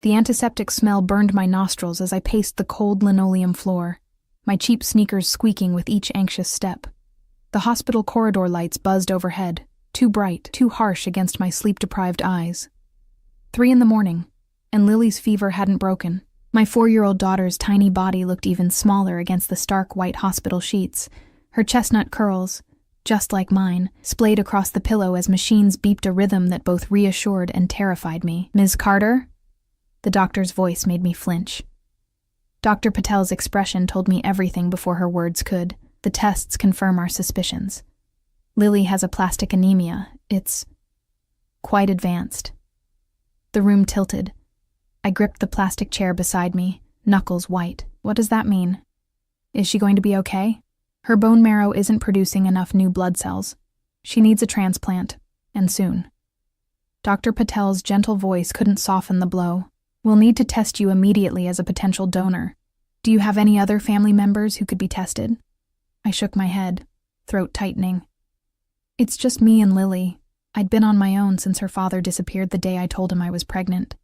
The antiseptic smell burned my nostrils as I paced the cold linoleum floor, my cheap sneakers squeaking with each anxious step. The hospital corridor lights buzzed overhead, too bright, too harsh against my sleep-deprived eyes. 3 a.m, and Lily's fever hadn't broken. My 4-year-old daughter's tiny body looked even smaller against the stark white hospital sheets, her chestnut curls, just like mine, splayed across the pillow as machines beeped a rhythm that both reassured and terrified me. "Ms. Carter?" The doctor's voice made me flinch. Dr. Patel's expression told me everything before her words could. The tests confirm our suspicions. Lily has aplastic anemia. It's quite advanced. The room tilted. I gripped the plastic chair beside me, knuckles white. What does that mean? Is she going to be okay? Her bone marrow isn't producing enough new blood cells. She needs a transplant, and soon. Dr. Patel's gentle voice couldn't soften the blow. "We'll need to test you immediately as a potential donor. Do you have any other family members who could be tested?" I shook my head, throat tightening. "It's just me and Lily. I'd been on my own since her father disappeared the day I told him I was pregnant.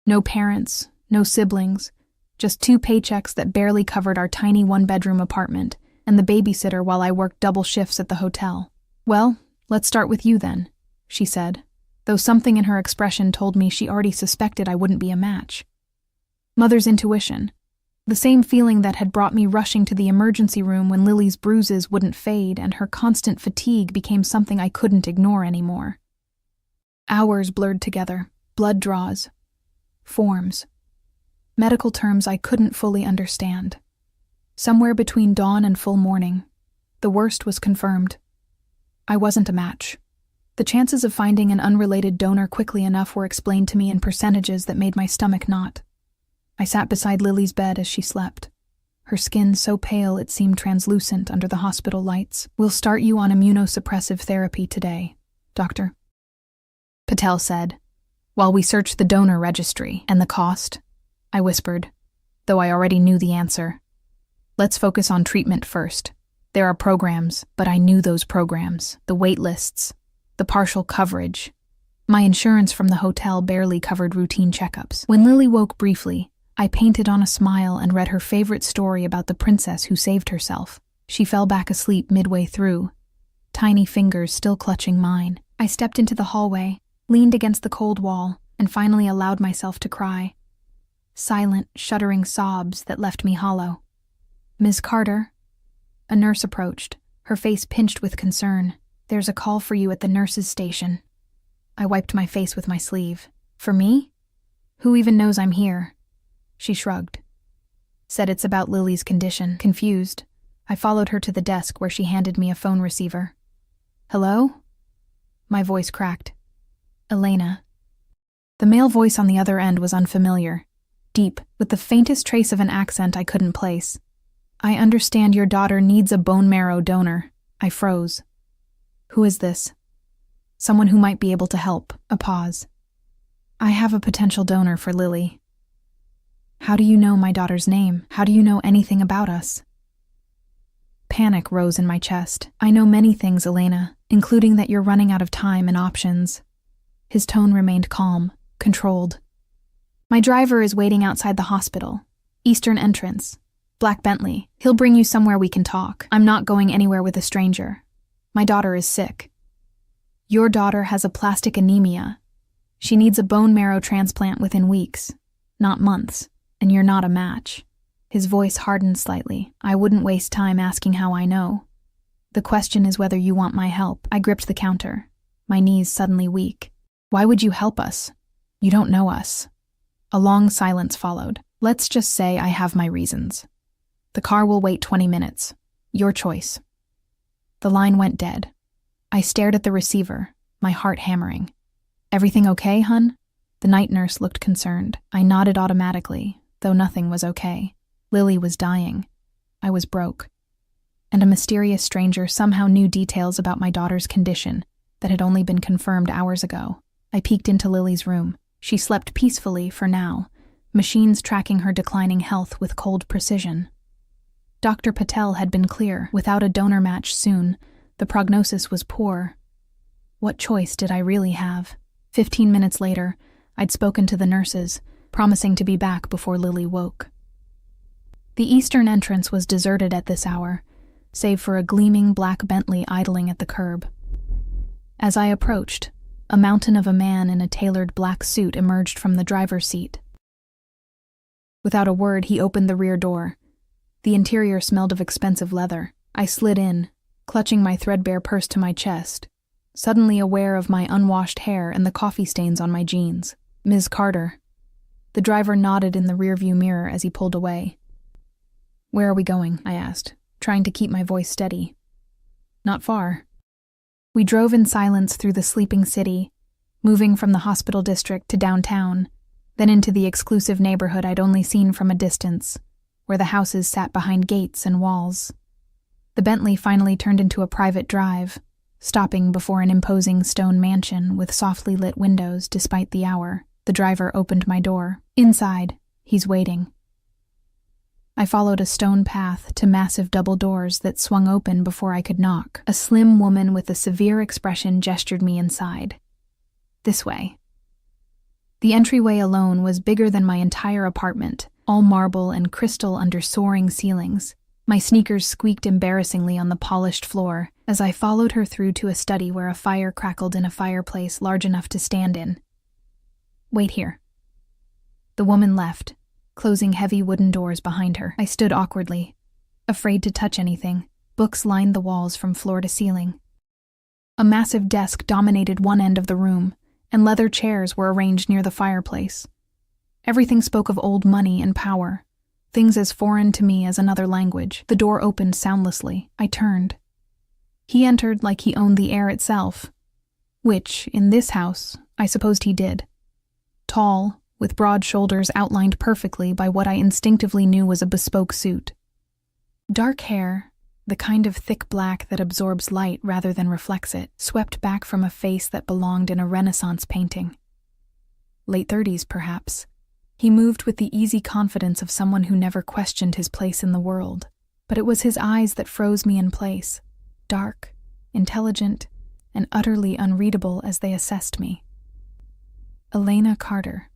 No parents, no siblings, just 2 paychecks that barely covered our tiny 1-bedroom apartment and the babysitter while I worked double shifts at the hotel." "Well, let's start with you then," she said, though something in her expression told me she already suspected I wouldn't be a match. Mother's intuition, the same feeling that had brought me rushing to the emergency room when Lily's bruises wouldn't fade and her constant fatigue became something I couldn't ignore anymore. Hours blurred together, blood draws, forms, medical terms I couldn't fully understand. Somewhere between dawn and full morning, the worst was confirmed. I wasn't a match. The chances of finding an unrelated donor quickly enough were explained to me in percentages that made my stomach knot. I sat beside Lily's bed as she slept, her skin so pale it seemed translucent under the hospital lights. "We'll start you on immunosuppressive therapy today, Doctor," Patel said, "while we search the donor registry." "And the cost?" I whispered, though I already knew the answer. "Let's focus on treatment first. There are programs, but I knew those programs, the wait lists, the partial coverage. My insurance from the hotel barely covered routine checkups." When Lily woke briefly, I painted on a smile and read her favorite story about the princess who saved herself. She fell back asleep midway through, tiny fingers still clutching mine. I stepped into the hallway, leaned against the cold wall, and finally allowed myself to cry. Silent, shuddering sobs that left me hollow. "Ms. Carter?" A nurse approached, her face pinched with concern. "There's a call for you at the nurse's station." I wiped my face with my sleeve. "For me? Who even knows I'm here?" She shrugged. Said it's about Lily's condition. Confused, I followed her to the desk where she handed me a phone receiver. "Hello?" My voice cracked. "Elena." The male voice on the other end was unfamiliar, deep, with the faintest trace of an accent I couldn't place. "I understand your daughter needs a bone marrow donor." I froze. "Who is this?" "Someone who might be able to help." A pause. "I have a potential donor for Lily." "How do you know my daughter's name? How do you know anything about us?" Panic rose in my chest. "I know many things, Elena, including that you're running out of time and options." His tone remained calm, controlled. "My driver is waiting outside the hospital. Eastern entrance. Black Bentley. He'll bring you somewhere we can talk. I'm not going anywhere with a stranger. My daughter is sick." "Your daughter has aplastic anemia. She needs a bone marrow transplant within weeks, not months, and you're not a match." His voice hardened slightly. "I wouldn't waste time asking how I know. The question is whether you want my help." I gripped the counter, my knees suddenly weak. "Why would you help us? You don't know us." A long silence followed. "Let's just say I have my reasons. The car will wait 20 minutes. Your choice." The line went dead. I stared at the receiver, my heart hammering. "Everything okay, hun?" The night nurse looked concerned. I nodded automatically, though nothing was okay. Lily was dying. I was broke. And a mysterious stranger somehow knew details about my daughter's condition that had only been confirmed hours ago. I peeked into Lily's room. She slept peacefully for now, machines tracking her declining health with cold precision. Dr. Patel had been clear. Without a donor match soon, the prognosis was poor. What choice did I really have? 15 minutes later, I'd spoken to the nurses, promising to be back before Lily woke. The eastern entrance was deserted at this hour, save for a gleaming black Bentley idling at the curb. As I approached, a mountain of a man in a tailored black suit emerged from the driver's seat. Without a word, he opened the rear door. The interior smelled of expensive leather. I slid in, clutching my threadbare purse to my chest, suddenly aware of my unwashed hair and the coffee stains on my jeans. "Ms. Carter." The driver nodded in the rearview mirror as he pulled away. "Where are we going?" I asked, trying to keep my voice steady. "Not far." We drove in silence through the sleeping city, moving from the hospital district to downtown, then into the exclusive neighborhood I'd only seen from a distance, where the houses sat behind gates and walls. The Bentley finally turned into a private drive, stopping before an imposing stone mansion with softly lit windows despite the hour. The driver opened my door. "Inside, he's waiting." I followed a stone path to massive double doors that swung open before I could knock. A slim woman with a severe expression gestured me inside. "This way." The entryway alone was bigger than my entire apartment, all marble and crystal under soaring ceilings. My sneakers squeaked embarrassingly on the polished floor as I followed her through to a study where a fire crackled in a fireplace large enough to stand in. "Wait here." The woman left, closing heavy wooden doors behind her. I stood awkwardly, afraid to touch anything. Books lined the walls from floor to ceiling. A massive desk dominated one end of the room, and leather chairs were arranged near the fireplace. Everything spoke of old money and power, things as foreign to me as another language. The door opened soundlessly. I turned. He entered like he owned the air itself, which, in this house, I supposed he did. Tall, with broad shoulders outlined perfectly by what I instinctively knew was a bespoke suit. Dark hair, the kind of thick black that absorbs light rather than reflects it, swept back from a face that belonged in a Renaissance painting. Late 30s, perhaps. He moved with the easy confidence of someone who never questioned his place in the world. But it was his eyes that froze me in place, dark, intelligent, and utterly unreadable as they assessed me. Elena Carter.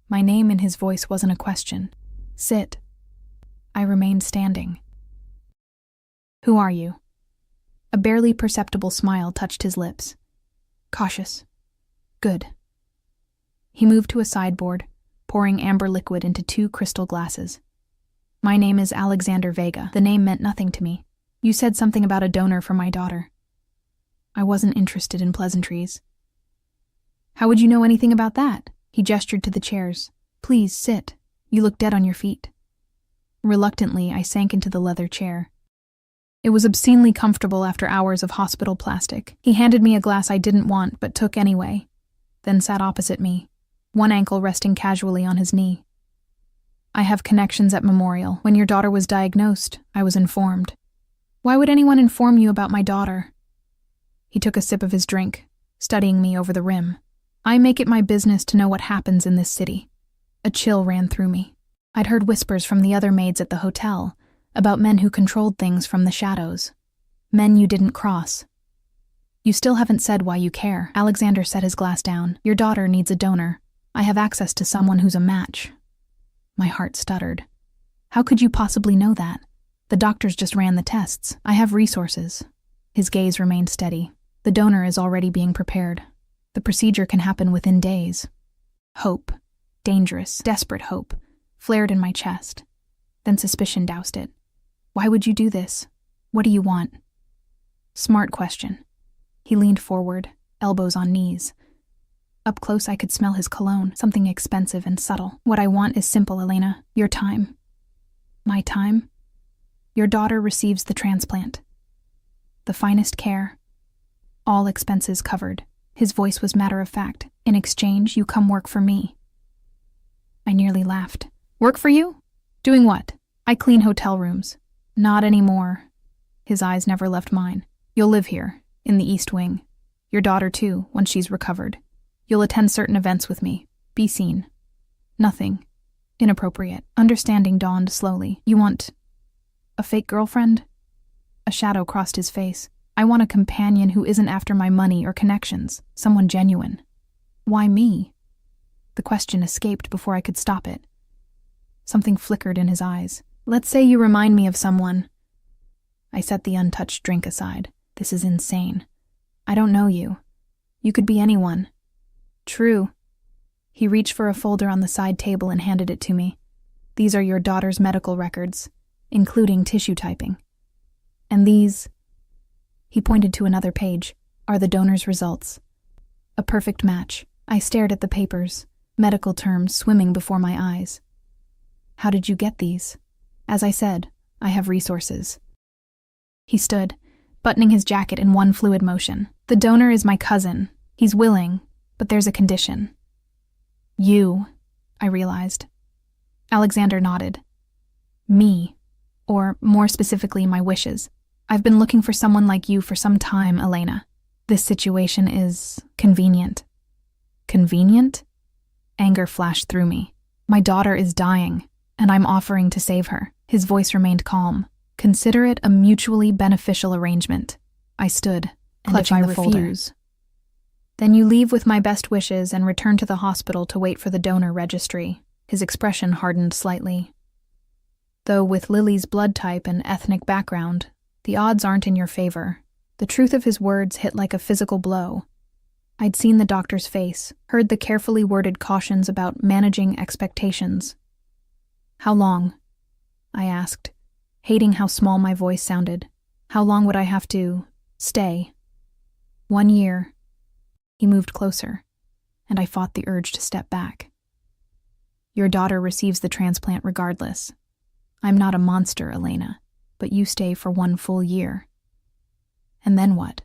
My name in his voice wasn't a question. "Sit." I remained standing. "Who are you?" A barely perceptible smile touched his lips. "Cautious." "Good." He moved to a sideboard, pouring amber liquid into 2 crystal glasses. "My name is Alexander Vega." The name meant nothing to me. "You said something about a donor for my daughter." I wasn't interested in pleasantries. "How would you know anything about that?" He gestured to the chairs. "Please, sit. You look dead on your feet." Reluctantly, I sank into the leather chair. It was obscenely comfortable after hours of hospital plastic. He handed me a glass I didn't want but took anyway, then sat opposite me, one ankle resting casually on his knee. "I have connections at Memorial. When your daughter was diagnosed, I was informed." "Why would anyone inform you about my daughter?" He took a sip of his drink, studying me over the rim. "I make it my business to know what happens in this city." A chill ran through me. I'd heard whispers from the other maids at the hotel about men who controlled things from the shadows. Men you didn't cross. "You still haven't said why you care." Alexander set his glass down. "Your daughter needs a donor. I have access to someone who's a match." My heart stuttered. "How could you possibly know that? The doctors just ran the tests. I have resources." His gaze remained steady. "The donor is already being prepared. The procedure can happen within days." Hope, dangerous, desperate hope, flared in my chest. Then suspicion doused it. "Why would you do this? What do you want?" Smart question. He leaned forward, elbows on knees. Up close I could smell his cologne, something expensive and subtle. "What I want is simple, Elena. Your time." "My time?" "Your daughter receives the transplant. The finest care. All expenses covered." His voice was matter-of-fact. "In exchange, you come work for me." I nearly laughed. "Work for you? Doing what?" "I clean hotel rooms." "Not anymore." His eyes never left mine. "You'll live here, in the East Wing. Your daughter, too, once she's recovered. You'll attend certain events with me. Be seen. Nothing inappropriate." Understanding dawned slowly. "You want a fake girlfriend?" A shadow crossed his face. "I want a companion who isn't after my money or connections. Someone genuine." "Why me?" The The question escaped before I could stop it. Something flickered in his eyes. Let's say you remind me of someone. I set the untouched drink aside. This is insane. I don't know you. You could be anyone. True. He reached for a folder on the side table and handed it to me. These are your daughter's medical records, including tissue typing. And these, he pointed to another page, are the donor's results. A perfect match. I stared at the papers, medical terms swimming before my eyes. How did you get these? As I said, I have resources. He stood, buttoning his jacket in one fluid motion. The donor is my cousin. He's willing, but there's a condition. You, I realized. Alexander nodded. Me, or more specifically, my wishes. I've been looking for someone like you for some time, Elena. This situation is convenient. Convenient? Anger flashed through me. My daughter is dying, and I'm offering to save her. His voice remained calm. Consider it a mutually beneficial arrangement. I stood, clutching the folder. Then you leave with my best wishes and return to the hospital to wait for the donor registry. His expression hardened slightly. Though with Lily's blood type and ethnic background, the odds aren't in your favor. The truth of his words hit like a physical blow. I'd seen the doctor's face, heard the carefully worded cautions about managing expectations. How long? I asked, hating how small my voice sounded. How long would I have to stay? 1 year. He moved closer, and I fought the urge to step back. Your daughter receives the transplant regardless. I'm not a monster, Elena, but you stay for 1 full year. And then what?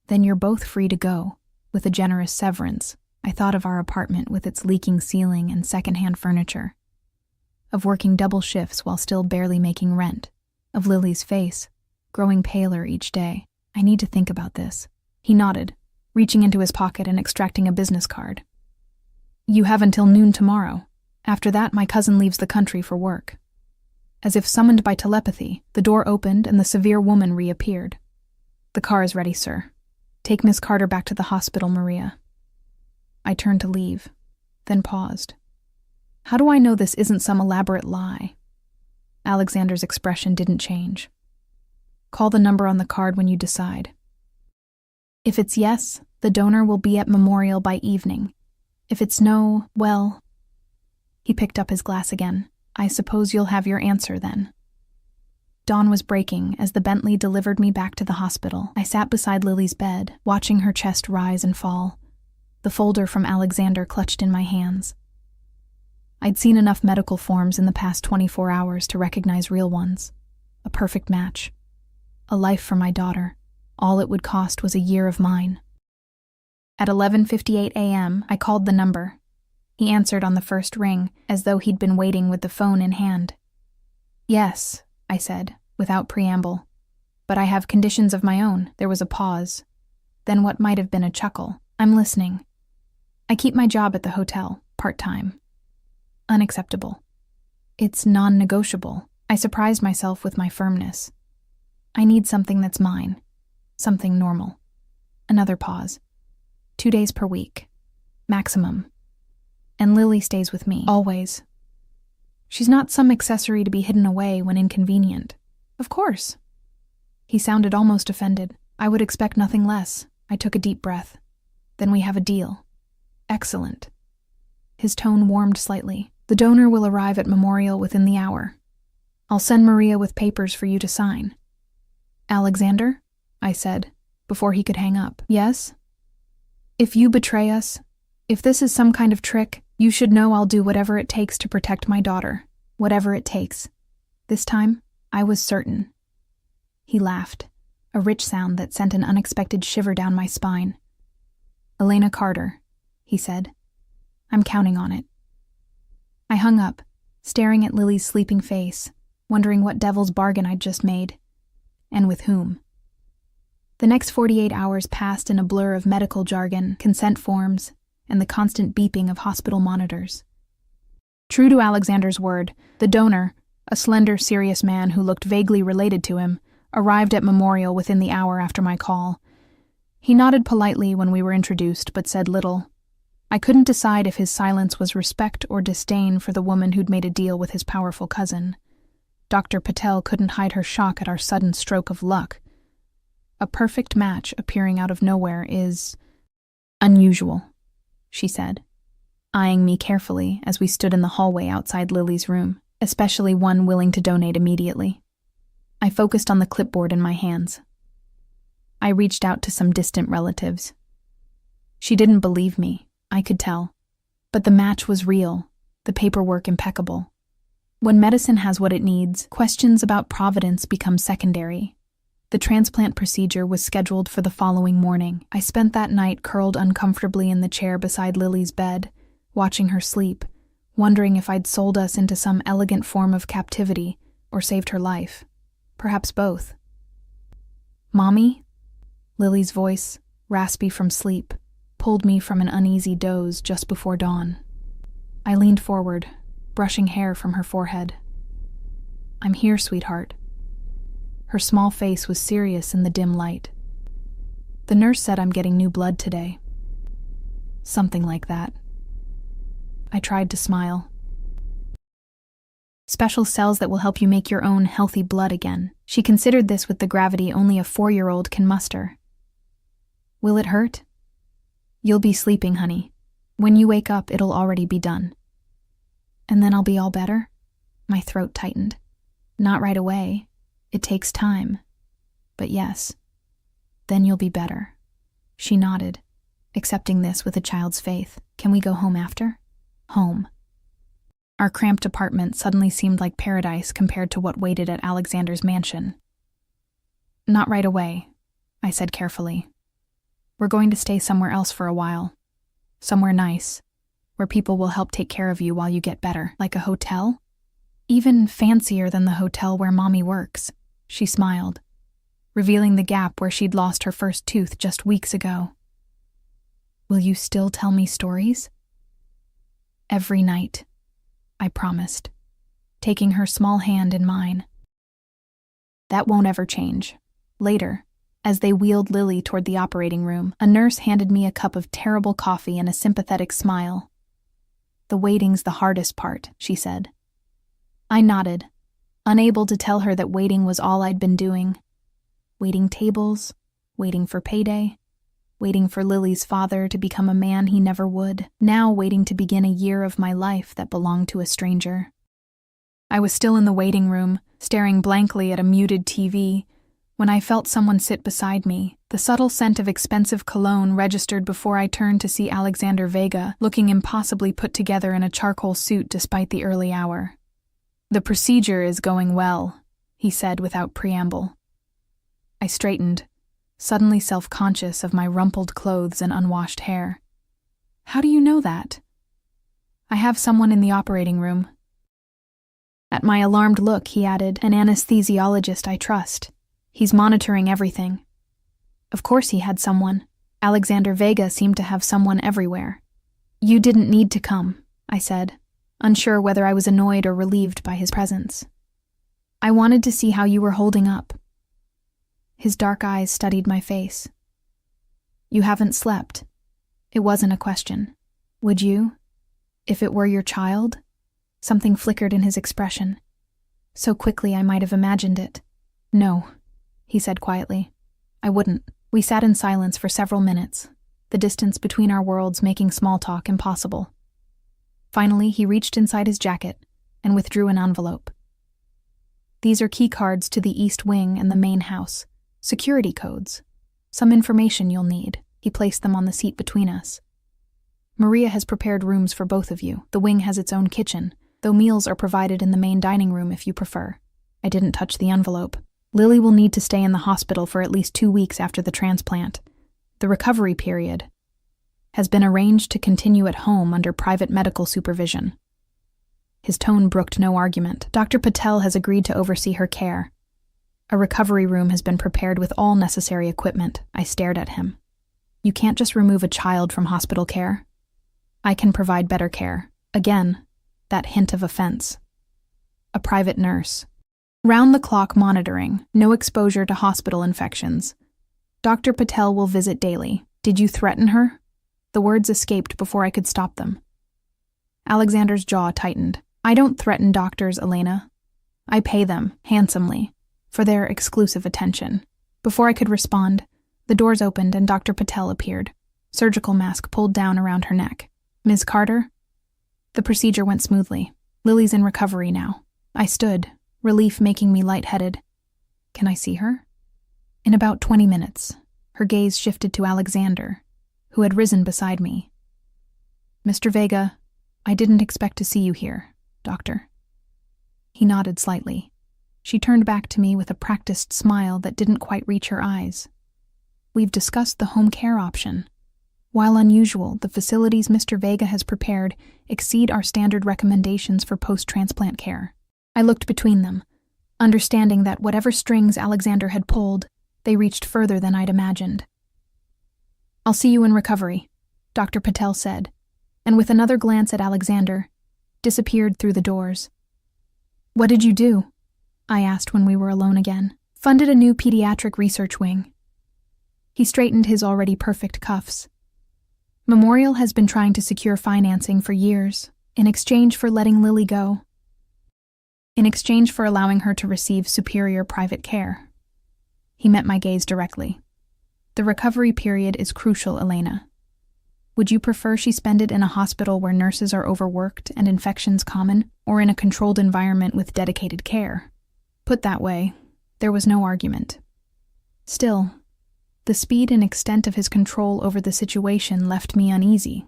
Then you're both free to go, with a generous severance. I thought of our apartment with its leaking ceiling and secondhand furniture, of working double shifts while still barely making rent, of Lily's face, growing paler each day. I need to think about this. He nodded, reaching into his pocket and extracting a business card. You have until noon tomorrow. After that, my cousin leaves the country for work. As if summoned by telepathy, the door opened and the severe woman reappeared. The car is ready, sir. Take Miss Carter back to the hospital, Maria. I turned to leave, then paused. How do I know this isn't some elaborate lie? Alexander's expression didn't change. Call the number on the card when you decide. If it's yes, the donor will be at Memorial by evening. If it's no, well... He picked up his glass again. I suppose you'll have your answer then. Dawn was breaking as the Bentley delivered me back to the hospital. I sat beside Lily's bed, watching her chest rise and fall, the folder from Alexander clutched in my hands. I'd seen enough medical forms in the past 24 hours to recognize real ones. A perfect match. A life for my daughter. All it would cost was a year of mine. At 11:58 a.m., I called the number. He answered on the first ring, as though he'd been waiting with the phone in hand. Yes, I said, without preamble. But I have conditions of my own. There was a pause. Then what might have been a chuckle. I'm listening. I keep my job at the hotel, part-time. Unacceptable. It's non-negotiable. I surprised myself with my firmness. I need something that's mine. Something normal. Another pause. 2 days per week. Maximum. And Lily stays with me. Always. She's not some accessory to be hidden away when inconvenient. Of course. He sounded almost offended. I would expect nothing less. I took a deep breath. Then we have a deal. Excellent. His tone warmed slightly. The donor will arrive at Memorial within the hour. I'll send Maria with papers for you to sign. Alexander? I said, before he could hang up. Yes? If you betray us, if this is some kind of trick, you should know I'll do whatever it takes to protect my daughter. Whatever it takes. This time, I was certain. He laughed, a rich sound that sent an unexpected shiver down my spine. Elena Carter, he said. I'm counting on it. I hung up, staring at Lily's sleeping face, wondering what devil's bargain I'd just made. And with whom. The next 48 hours passed in a blur of medical jargon, consent forms, and the constant beeping of hospital monitors. True to Alexander's word, the donor, a slender, serious man who looked vaguely related to him, arrived at Memorial within the hour after my call. He nodded politely when we were introduced, but said little. I couldn't decide if his silence was respect or disdain for the woman who'd made a deal with his powerful cousin. Dr. Patel couldn't hide her shock at our sudden stroke of luck. A perfect match appearing out of nowhere is unusual, she said, eyeing me carefully as we stood in the hallway outside Lily's room, especially one willing to donate immediately. I focused on the clipboard in my hands. I reached out to some distant relatives. She didn't believe me, I could tell. But the match was real, the paperwork impeccable. When medicine has what it needs, questions about providence become secondary. The transplant procedure was scheduled for the following morning. I spent that night curled uncomfortably in the chair beside Lily's bed, watching her sleep, wondering if I'd sold us into some elegant form of captivity or saved her life. Perhaps both. "Mommy?" Lily's voice, raspy from sleep, pulled me from an uneasy doze just before dawn. I leaned forward, brushing hair from her forehead. "I'm here, sweetheart." Her small face was serious in the dim light. "The nurse said I'm getting new blood today." Something like that. I tried to smile. "Special cells that will help you make your own healthy blood again." She considered this with the gravity only a 4-year-old can muster. "Will it hurt?" "You'll be sleeping, honey. When you wake up, it'll already be done." "And then I'll be all better?" My throat tightened. "Not right away. It takes time. But yes, then you'll be better." She nodded, accepting this with a child's faith. "Can we go home after?" Home. Our cramped apartment suddenly seemed like paradise compared to what waited at Alexander's mansion. "Not right away," I said carefully. "We're going to stay somewhere else for a while. Somewhere nice, where people will help take care of you while you get better. Like a hotel? Even fancier than the hotel where Mommy works." She smiled, revealing the gap where she'd lost her first tooth just weeks ago. "Will you still tell me stories?" "Every night," I promised, taking her small hand in mine. "That won't ever change." Later, as they wheeled Lily toward the operating room, a nurse handed me a cup of terrible coffee and a sympathetic smile. "The waiting's the hardest part," she said. I nodded, unable to tell her that waiting was all I'd been doing. Waiting tables, waiting for payday, waiting for Lily's father to become a man he never would, now waiting to begin a year of my life that belonged to a stranger. I was still in the waiting room, staring blankly at a muted TV, when I felt someone sit beside me. The subtle scent of expensive cologne registered before I turned to see Alexander Vega, looking impossibly put together in a charcoal suit despite the early hour. "The procedure is going well," he said without preamble. I straightened, suddenly self-conscious of my rumpled clothes and unwashed hair. "How do you know that?" "I have someone in the operating room." At my alarmed look, he added, "An anesthesiologist I trust. He's monitoring everything." Of course he had someone. Alexander Vega seemed to have someone everywhere. "You didn't need to come," I said, unsure whether I was annoyed or relieved by his presence. "I wanted to see how you were holding up." His dark eyes studied my face. "You haven't slept." It wasn't a question. "Would you? If it were your child?" Something flickered in his expression. So quickly I might have imagined it. "No," he said quietly. "I wouldn't." We sat in silence for several minutes, the distance between our worlds making small talk impossible. Finally, he reached inside his jacket and withdrew an envelope. "These are key cards to the East Wing and the main house. Security codes. Some information you'll need." He placed them on the seat between us. "Maria has prepared rooms for both of you. The wing has its own kitchen, though meals are provided in the main dining room if you prefer." I didn't touch the envelope. "Lily will need to stay in the hospital for at least 2 weeks after the transplant. The recovery period has been arranged to continue at home under private medical supervision." His tone brooked no argument. "Dr. Patel has agreed to oversee her care. A recovery room has been prepared with all necessary equipment." I stared at him. "You can't just remove a child from hospital care." "I can provide better care." Again, that hint of offense. "A private nurse. Round-the-clock monitoring, no exposure to hospital infections. Dr. Patel will visit daily." "Did you threaten her?" The words escaped before I could stop them. Alexander's jaw tightened. I don't threaten doctors, Elena. I pay them, handsomely, for their exclusive attention. Before I could respond, the doors opened and Dr. Patel appeared, surgical mask pulled down around her neck. Ms. Carter? The procedure went smoothly. Lily's in recovery now. I stood, relief making me lightheaded. Can I see her? In about 20 minutes, her gaze shifted to Alexander, who had risen beside me. Mr. Vega, I didn't expect to see you here, Doctor. He nodded slightly. She turned back to me with a practiced smile that didn't quite reach her eyes. We've discussed the home care option. While unusual, the facilities Mr. Vega has prepared exceed our standard recommendations for post-transplant care. I looked between them, understanding that whatever strings Alexander had pulled, they reached further than I'd imagined. I'll see you in recovery, Dr. Patel said, and with another glance at Alexander, disappeared through the doors. What did you do? I asked when we were alone again. Funded a new pediatric research wing. He straightened his already perfect cuffs. Memorial has been trying to secure financing for years, in exchange for letting Lily go. In exchange for allowing her to receive superior private care. He met my gaze directly. The recovery period is crucial, Elena. Would you prefer she spend it in a hospital where nurses are overworked and infections common, or in a controlled environment with dedicated care? Put that way, there was no argument. Still, the speed and extent of his control over the situation left me uneasy.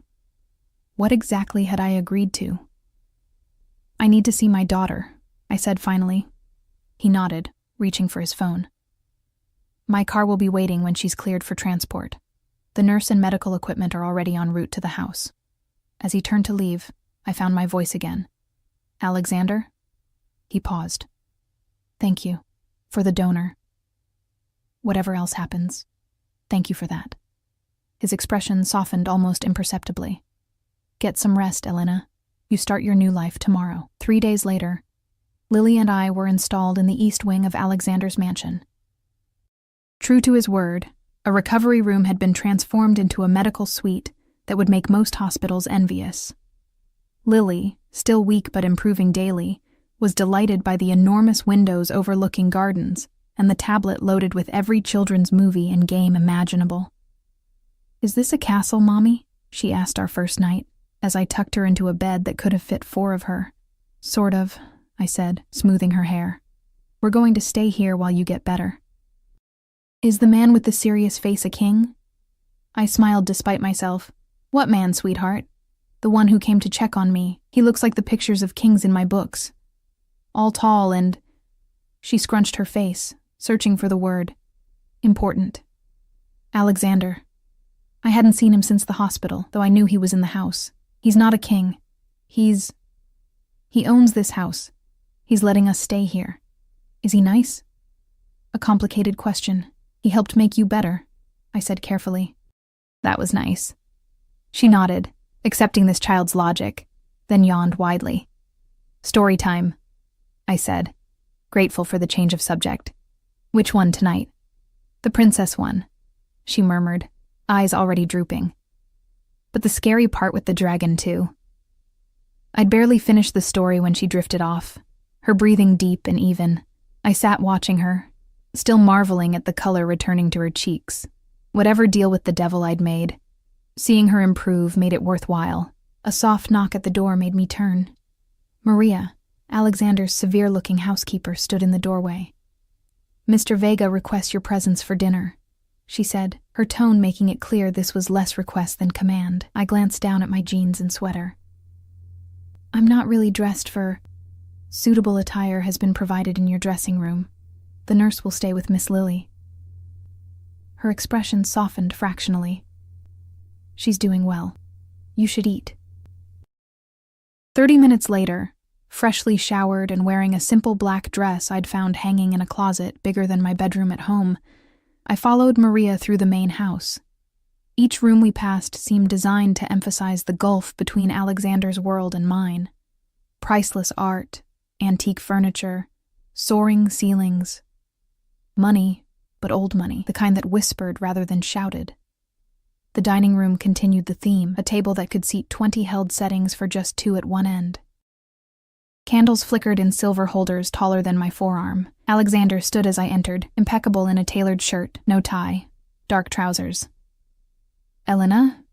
What exactly had I agreed to? I need to see my daughter, I said finally. He nodded, reaching for his phone. My car will be waiting when she's cleared for transport. The nurse and medical equipment are already en route to the house. As he turned to leave, I found my voice again. Alexander? He paused. Thank you. For the donor. Whatever else happens, thank you for that. His expression softened almost imperceptibly. Get some rest, Elena. You start your new life tomorrow. 3 days later, Lily and I were installed in the east wing of Alexander's mansion. True to his word, a recovery room had been transformed into a medical suite that would make most hospitals envious. Lily, still weak but improving daily, was delighted by the enormous windows overlooking gardens and the tablet loaded with every children's movie and game imaginable. Is this a castle, Mommy? She asked our first night, as I tucked her into a bed that could have fit 4 of her. Sort of, I said, smoothing her hair. We're going to stay here while you get better. Is the man with the serious face a king? I smiled despite myself. What man, sweetheart? The one who came to check on me. He looks like the pictures of kings in my books. All tall and... She scrunched her face, searching for the word. Important. Alexander. I hadn't seen him since the hospital, though I knew he was in the house. He's not a king. He owns this house. He's letting us stay here. Is he nice? A complicated question. He helped make you better, I said carefully. That was nice. She nodded, accepting this child's logic, then yawned widely. Story time, I said, grateful for the change of subject. Which one tonight? The princess one, she murmured, eyes already drooping. But the scary part with the dragon, too. I'd barely finished the story when she drifted off, her breathing deep and even. I sat watching her, still marveling at the color returning to her cheeks. Whatever deal with the devil I'd made, seeing her improve made it worthwhile. A soft knock at the door made me turn. Maria, Alexander's severe-looking housekeeper, stood in the doorway. Mr. Vega requests your presence for dinner, she said, her tone making it clear this was less request than command. I glanced down at my jeans and sweater. I'm not really dressed for... Suitable attire has been provided in your dressing room. The nurse will stay with Miss Lily. Her expression softened fractionally. She's doing well. You should eat. 30 minutes later, freshly showered and wearing a simple black dress I'd found hanging in a closet bigger than my bedroom at home, I followed Maria through the main house. Each room we passed seemed designed to emphasize the gulf between Alexander's world and mine. Priceless art, antique furniture, soaring ceilings. Money, but old money, the kind that whispered rather than shouted. The dining room continued the theme, a table that could seat 20 held settings for just 2 at one end. Candles flickered in silver holders taller than my forearm. Alexander stood as I entered, impeccable in a tailored shirt, no tie, dark trousers. "Elena?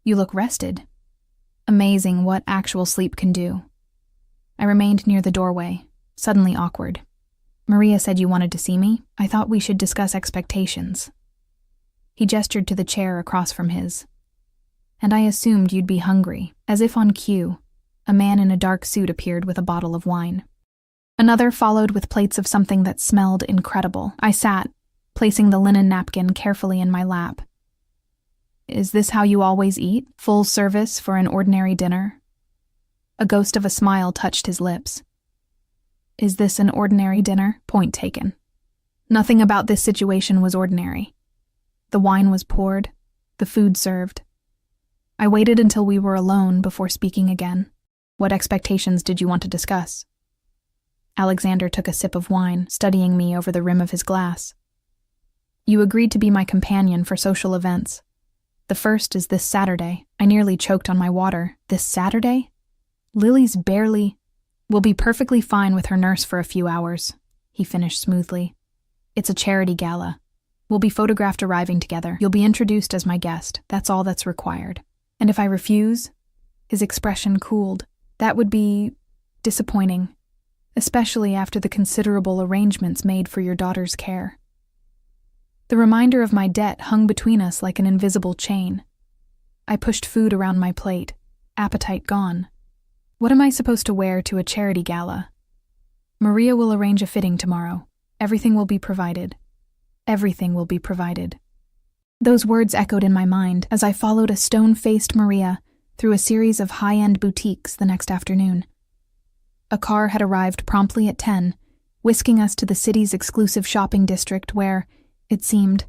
You look rested." Amazing what actual sleep can do. I remained near the doorway, suddenly awkward. "Maria said you wanted to see me. I thought we should discuss expectations." He gestured to the chair across from his. "And I assumed you'd be hungry." As if on cue, a man in a dark suit appeared with a bottle of wine. Another followed with plates of something that smelled incredible. I sat, placing the linen napkin carefully in my lap. "Is this how you always eat? Full service for an ordinary dinner?" A ghost of a smile touched his lips. "Is this an ordinary dinner?" Point taken. Nothing about this situation was ordinary. The wine was poured, the food served. I waited until we were alone before speaking again. "What expectations did you want to discuss?" Alexander took a sip of wine, studying me over the rim of his glass. "You agreed to be my companion for social events. The first is this Saturday." I nearly choked on my water. "This Saturday? Lily's barely—" "Will be perfectly fine with her nurse for a few hours," he finished smoothly. "It's a charity gala. We'll be photographed arriving together. You'll be introduced as my guest. That's all that's required. And if I refuse?" His expression cooled. "That would be disappointing, especially after the considerable arrangements made for your daughter's care." The reminder of my debt hung between us like an invisible chain. I pushed food around my plate, appetite gone. "What am I supposed to wear to a charity gala?" "Maria will arrange a fitting tomorrow. Everything will be provided. Everything will be provided." Those words echoed in my mind as I followed a stone-faced Maria through a series of high-end boutiques the next afternoon. A car had arrived promptly at 10, whisking us to the city's exclusive shopping district where, it seemed,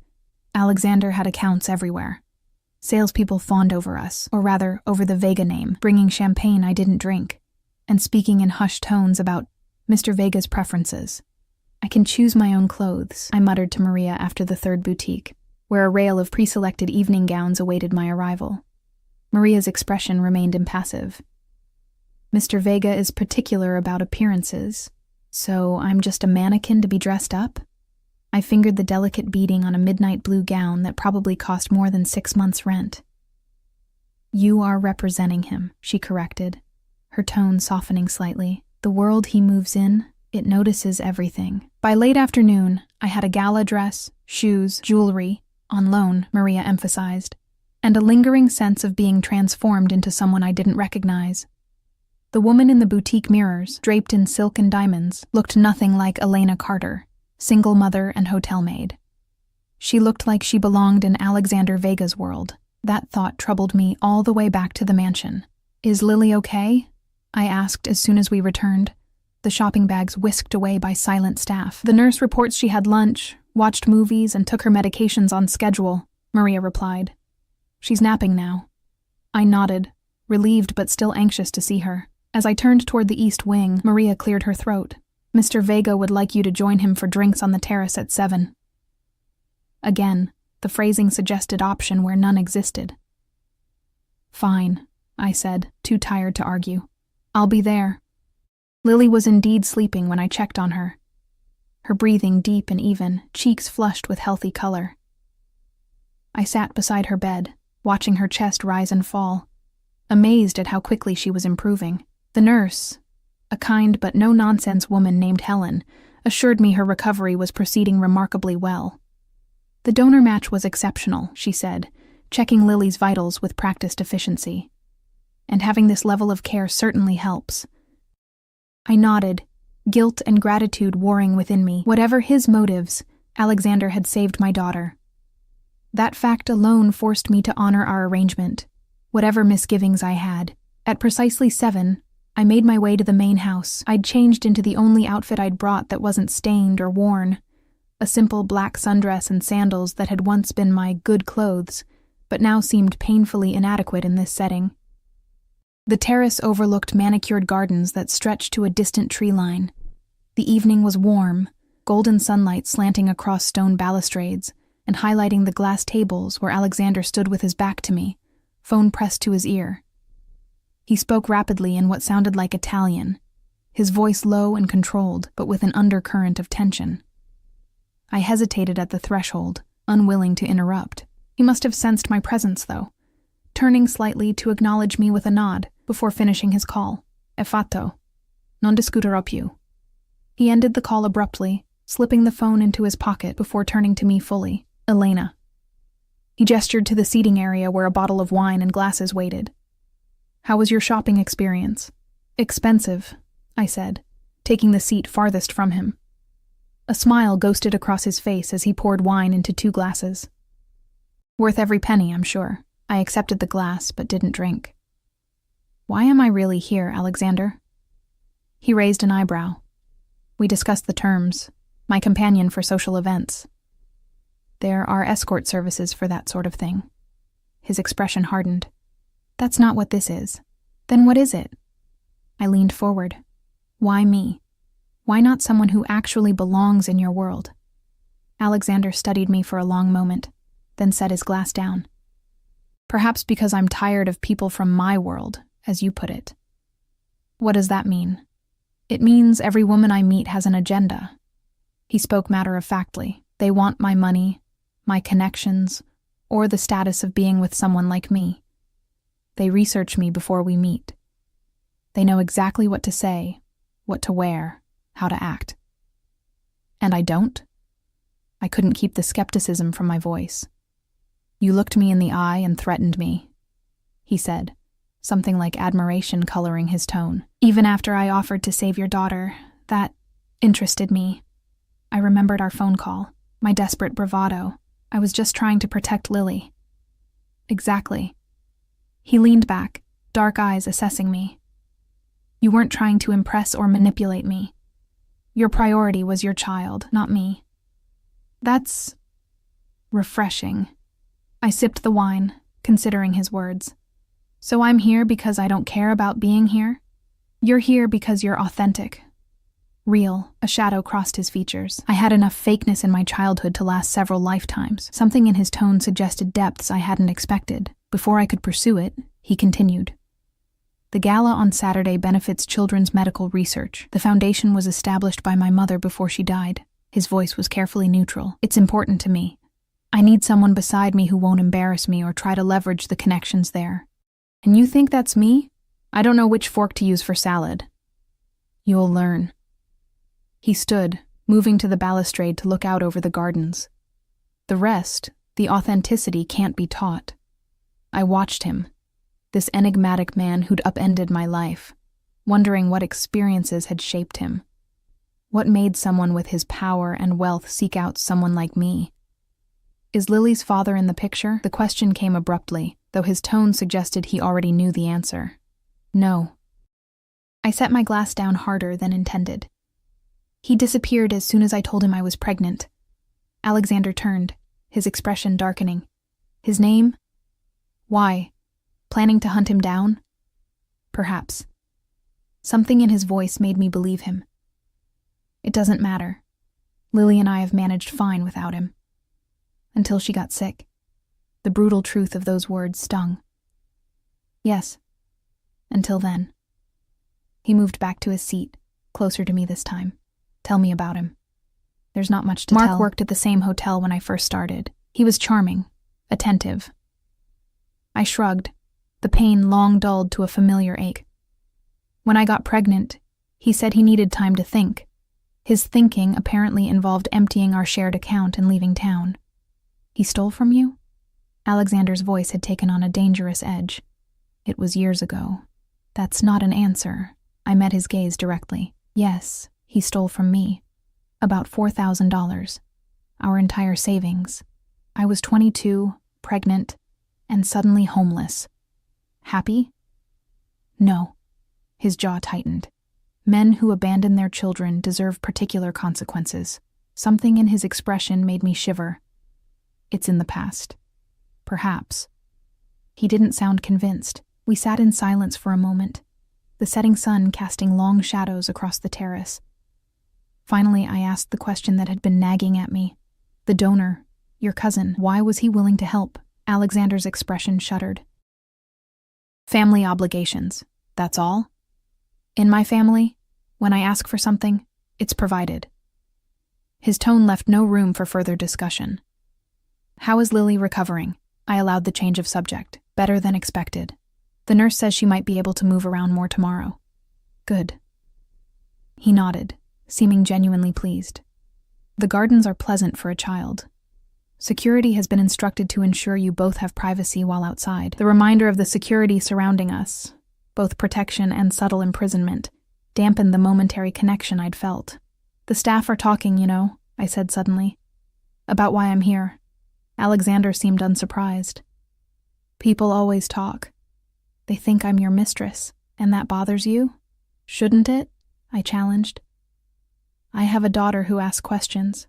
Alexander had accounts everywhere. Salespeople fawned over us, or rather, over the Vega name, bringing champagne I didn't drink, and speaking in hushed tones about Mr. Vega's preferences. "I can choose my own clothes," I muttered to Maria after the third boutique, where a rail of pre-selected evening gowns awaited my arrival. Maria's expression remained impassive. "Mr. Vega is particular about appearances, so I'm just a mannequin to be dressed up?" I fingered the delicate beading on a midnight blue gown that probably cost more than 6 months' rent. "You are representing him," she corrected, her tone softening slightly. "The world he moves in, it notices everything." By late afternoon, I had a gala dress, shoes, jewelry, on loan, Maria emphasized, and a lingering sense of being transformed into someone I didn't recognize. The woman in the boutique mirrors, draped in silk and diamonds, looked nothing like Elena Carter, single mother and hotel maid. She looked like she belonged in Alexander Vega's world. That thought troubled me all the way back to the mansion. "Is Lily okay?" I asked as soon as we returned, the shopping bags whisked away by silent staff. "The nurse reports she had lunch, watched movies, and took her medications on schedule," Maria replied. "She's napping now." I nodded, relieved but still anxious to see her. As I turned toward the east wing, Maria cleared her throat. "Mr. Vega would like you to join him for drinks on the terrace at 7. Again, the phrasing suggested option where none existed. "Fine," I said, too tired to argue. "I'll be there." Lily was indeed sleeping when I checked on her. Her breathing deep and even, cheeks flushed with healthy color. I sat beside her bed, watching her chest rise and fall, amazed at how quickly she was improving. The nurse, a kind but no-nonsense woman named Helen, assured me her recovery was proceeding remarkably well. "The donor match was exceptional," she said, checking Lily's vitals with practiced efficiency. "And having this level of care certainly helps." I nodded, guilt and gratitude warring within me. Whatever his motives, Alexander had saved my daughter. That fact alone forced me to honor our arrangement, whatever misgivings I had. At precisely 7, I made my way to the main house. I'd changed into the only outfit I'd brought that wasn't stained or worn, a simple black sundress and sandals that had once been my good clothes, but now seemed painfully inadequate in this setting. The terrace overlooked manicured gardens that stretched to a distant tree line. The evening was warm, golden sunlight slanting across stone balustrades, and highlighting the glass tables where Alexander stood with his back to me, phone pressed to his ear. He spoke rapidly in what sounded like Italian, his voice low and controlled, but with an undercurrent of tension. I hesitated at the threshold, unwilling to interrupt. He must have sensed my presence, though, turning slightly to acknowledge me with a nod before finishing his call. "È fatto. Non discuterò più." He ended the call abruptly, slipping the phone into his pocket before turning to me fully. "Elena." He gestured to the seating area where a bottle of wine and glasses waited. "How was your shopping experience?" "Expensive," I said, taking the seat farthest from him. A smile ghosted across his face as he poured wine into 2 glasses. "Worth every penny, I'm sure." I accepted the glass, but didn't drink. "Why am I really here, Alexander?" He raised an eyebrow. We discussed the terms. My companion for social events. "There are escort services for that sort of thing." His expression hardened. "That's not what this is." "Then what is it?" I leaned forward. "Why me? Why not someone who actually belongs in your world?" Alexander studied me for a long moment, then set his glass down. "Perhaps because I'm tired of people from my world, as you put it." "What does that mean?" "It means every woman I meet has an agenda." He spoke matter-of-factly. "They want my money, my connections, or the status of being with someone like me. They research me before we meet. They know exactly what to say, what to wear, how to act." "And I don't?" I couldn't keep the skepticism from my voice. "You looked me in the eye and threatened me," he said, something like admiration coloring his tone. "Even after I offered to save your daughter, that interested me. I remembered our phone call, my desperate bravado. I was just trying to protect Lily." "Exactly." He leaned back, dark eyes assessing me. "You weren't trying to impress or manipulate me. Your priority was your child, not me." "That's refreshing." I sipped the wine, considering his words. "So I'm here because I don't care about being here? You're here because you're authentic." Real, a shadow crossed his features. I had enough fakeness in my childhood to last several lifetimes. Something in his tone suggested depths I hadn't expected. Before I could pursue it, he continued. "The gala on Saturday benefits children's medical research. The foundation was established by my mother before she died." His voice was carefully neutral. "It's important to me. I need someone beside me who won't embarrass me or try to leverage the connections there." "And you think that's me? I don't know which fork to use for salad." "You'll learn." He stood, moving to the balustrade to look out over the gardens. The rest, the authenticity, can't be taught. I watched him, this enigmatic man who'd upended my life, wondering what experiences had shaped him. What made someone with his power and wealth seek out someone like me? "Is Lily's father in the picture?" The question came abruptly, though his tone suggested he already knew the answer. "No." I set my glass down harder than intended. He disappeared as soon as I told him I was pregnant. Alexander turned, his expression darkening. "His name?" "Why? Planning to hunt him down?" "Perhaps." Something in his voice made me believe him. "It doesn't matter. Lily and I have managed fine without him. Until she got sick." The brutal truth of those words stung. "Yes. Until then." He moved back to his seat, closer to me this time. "Tell me about him." "There's not much to tell." Mark worked at the same hotel when I first started. He was charming, attentive. I shrugged, the pain long dulled to a familiar ache. When I got pregnant, he said he needed time to think. His thinking apparently involved emptying our shared account and leaving town. "He stole from you?" Alexander's voice had taken on a dangerous edge. "It was years ago." "That's not an answer." I met his gaze directly. "Yes, he stole from me. About $4,000. Our entire savings. I was 22, pregnant, and suddenly homeless. Happy? No." His jaw tightened. Men who abandon their children deserve particular consequences. Something in his expression made me shiver. "It's in the past." "Perhaps." He didn't sound convinced. We sat in silence for a moment, the setting sun casting long shadows across the terrace. Finally, I asked the question that had been nagging at me. "The donor, Your cousin. Why was he willing to help? Alexander's expression shuddered. Family obligations. That's all? In my family, when I ask for something, it's provided. His tone left no room for further discussion. How is Lily recovering? I allowed the change of subject. Better than expected. The nurse says she might be able to move around more tomorrow. Good. He nodded, seeming genuinely pleased. The gardens are pleasant for a child. Security has been instructed to ensure you both have privacy while outside. The reminder of the security surrounding us, both protection and subtle imprisonment, dampened the momentary connection I'd felt. The staff are talking, I said suddenly. About why I'm here. Alexander seemed unsurprised. People always talk. They think I'm your mistress, and that bothers you? Shouldn't it? I challenged. I have a daughter who asks questions.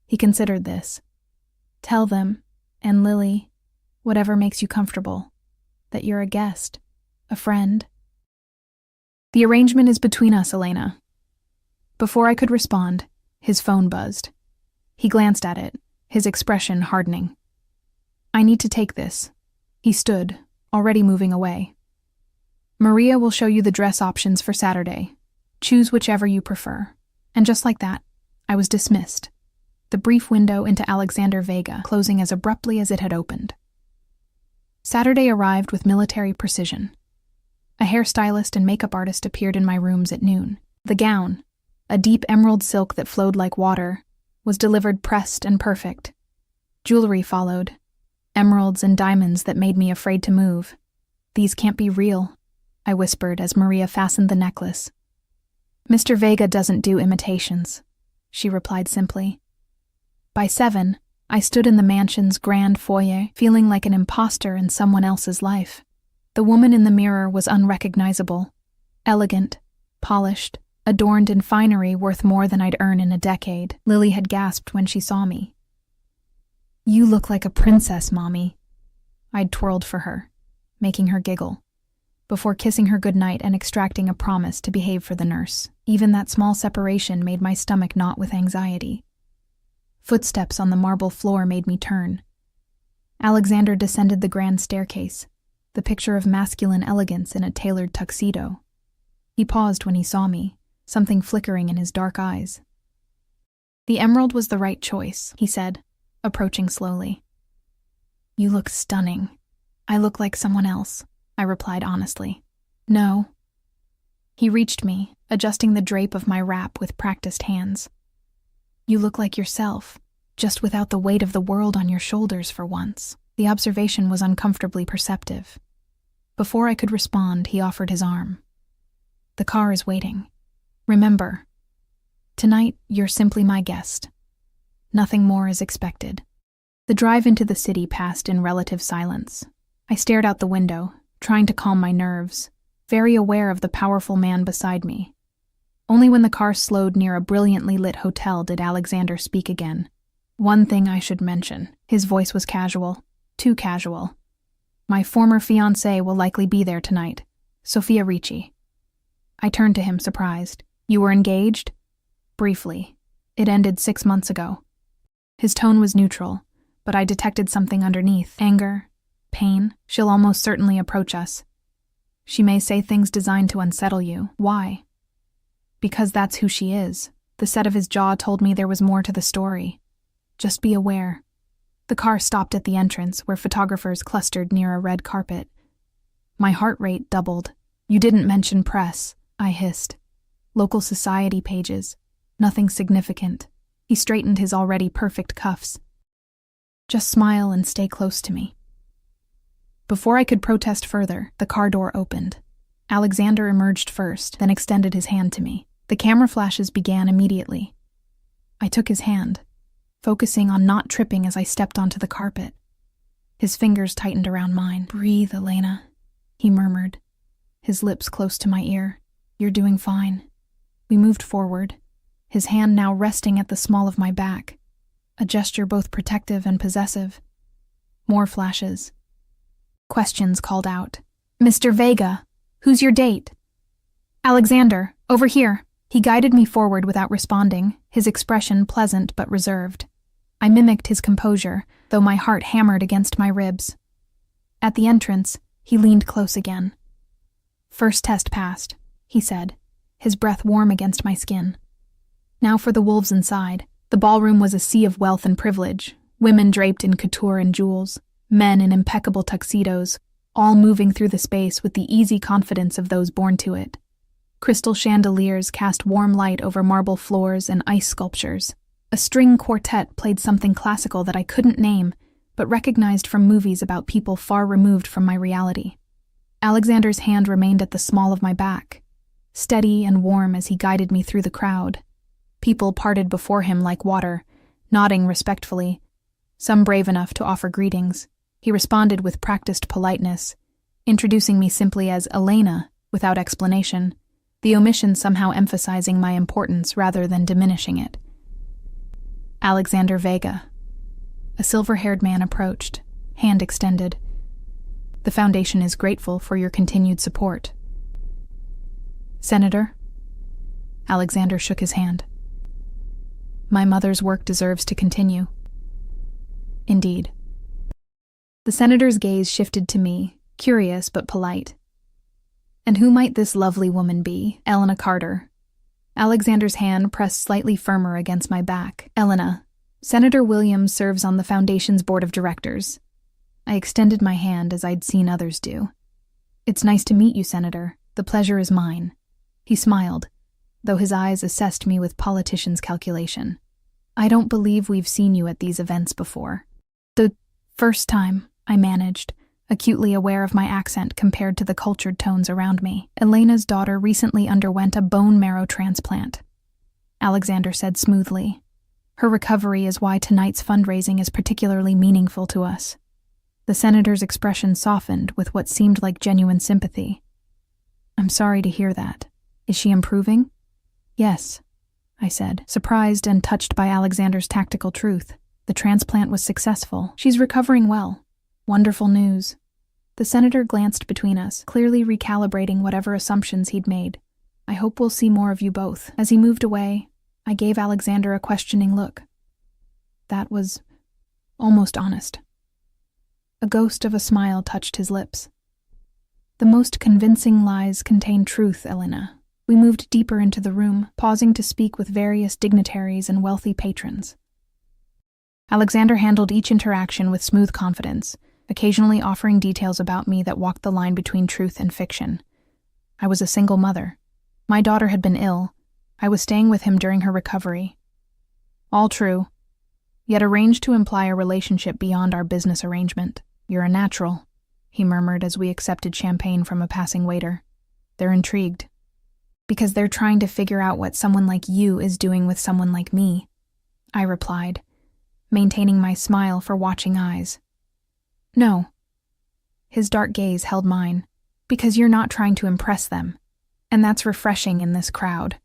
He considered this. Tell them, and Lily, whatever makes you comfortable, that you're a guest, a friend. The arrangement is between us, Elena. Before I could respond, his phone buzzed. He glanced at it, his expression hardening. I need to take this. He stood, already moving away. Maria will show you the dress options for Saturday. Choose whichever you prefer. And just like that, I was dismissed. The brief window into Alexander Vega closing as abruptly as it had opened. Saturday arrived with military precision. A hairstylist and makeup artist appeared in my rooms at noon. The gown, a deep emerald silk that flowed like water, was delivered pressed and perfect. Jewelry followed, emeralds and diamonds that made me afraid to move. These can't be real, I whispered as Maria fastened the necklace. Mr. Vega doesn't do imitations, she replied simply. By 7, I stood in the mansion's grand foyer, feeling like an imposter in someone else's life. The woman in the mirror was unrecognizable, elegant, polished, adorned in finery worth more than I'd earn in a decade. Lily had gasped when she saw me. You look like a princess, Mommy. I'd twirled for her, making her giggle, before kissing her goodnight and extracting a promise to behave for the nurse. Even that small separation made my stomach knot with anxiety. Footsteps on the marble floor made me turn. Alexander descended the grand staircase, the picture of masculine elegance in a tailored tuxedo. He paused when he saw me, something flickering in his dark eyes. The emerald was the right choice, he said, approaching slowly. You look stunning. I look like someone else, I replied honestly. No. He reached me, adjusting the drape of my wrap with practiced hands. You look like yourself, just without the weight of the world on your shoulders for once. The observation was uncomfortably perceptive. Before I could respond, he offered his arm. The car is waiting. Remember, tonight you're simply my guest. Nothing more is expected. The drive into the city passed in relative silence. I stared out the window, trying to calm my nerves, very aware of the powerful man beside me. Only when the car slowed near a brilliantly lit hotel did Alexander speak again. One thing I should mention. His voice was casual, too casual. My former fiancée will likely be there tonight, Sophia Ricci. I turned to him, surprised. You were engaged? Briefly. It ended 6 months ago. His tone was neutral, but I detected something underneath. Anger, pain. She'll almost certainly approach us. She may say things designed to unsettle you. Why? Because that's who she is. The set of his jaw told me there was more to the story. Just be aware. The car stopped at the entrance, where photographers clustered near a red carpet. My heart rate doubled. You didn't mention press, I hissed. Local society pages. Nothing significant. He straightened his already perfect cuffs. Just smile and stay close to me. Before I could protest further, the car door opened. Alexander emerged first, then extended his hand to me. The camera flashes began immediately. I took his hand, focusing on not tripping as I stepped onto the carpet. His fingers tightened around mine. Breathe, Elena, he murmured, his lips close to my ear. You're doing fine. We moved forward, his hand now resting at the small of my back, a gesture both protective and possessive. More flashes. Questions called out. Mr. Vega, who's your date? Alexander, over here. He guided me forward without responding, his expression pleasant but reserved. I mimicked his composure, though my heart hammered against my ribs. At the entrance, he leaned close again. "First test passed," he said, his breath warm against my skin. Now for the wolves inside. The ballroom was a sea of wealth and privilege, women draped in couture and jewels, men in impeccable tuxedos, all moving through the space with the easy confidence of those born to it. Crystal chandeliers cast warm light over marble floors and ice sculptures. A string quartet played something classical that I couldn't name, but recognized from movies about people far removed from my reality. Alexander's hand remained at the small of my back, steady and warm as he guided me through the crowd. People parted before him like water, nodding respectfully, some brave enough to offer greetings. He responded with practiced politeness, introducing me simply as Elena, without explanation, the omission somehow emphasizing my importance rather than diminishing it. Alexander Vega. A silver-haired man approached, hand extended. "The Foundation is grateful for your continued support." "Senator?" Alexander shook his hand. "My mother's work deserves to continue." "Indeed." The senator's gaze shifted to me, curious but polite. "And who might this lovely woman be?" "Elena Carter." Alexander's hand pressed slightly firmer against my back. "Elena, Senator Williams serves on the Foundation's board of directors." I extended my hand as I'd seen others do. "It's nice to meet you, Senator. The pleasure is mine." He smiled, though his eyes assessed me with politician's calculation. "I don't believe we've seen you at these events before." "The first time," I managed, acutely aware of my accent compared to the cultured tones around me. "Elena's daughter recently underwent a bone marrow transplant," Alexander said smoothly. "Her recovery is why tonight's fundraising is particularly meaningful to us." The senator's expression softened with what seemed like genuine sympathy. "I'm sorry to hear that. Is she improving?" "Yes," I said, surprised and touched by Alexander's tactical truth. "The transplant was successful. She's recovering well. Wonderful news." The senator glanced between us, clearly recalibrating whatever assumptions he'd made. "I hope we'll see more of you both." As he moved away, I gave Alexander a questioning look. That was almost honest. A ghost of a smile touched his lips. "The most convincing lies contain truth, Elena." We moved deeper into the room, pausing to speak with various dignitaries and wealthy patrons. Alexander handled each interaction with smooth confidence, occasionally offering details about me that walked the line between truth and fiction. I was a single mother. My daughter had been ill. I was staying with him during her recovery. All true, yet arranged to imply a relationship beyond our business arrangement. "You're a natural," he murmured as we accepted champagne from a passing waiter. "They're intrigued. Because they're trying to figure out what someone like you is doing with someone like me," I replied, maintaining my smile for watching eyes. "No." His dark gaze held mine. "Because you're not trying to impress them. And that's refreshing in this crowd."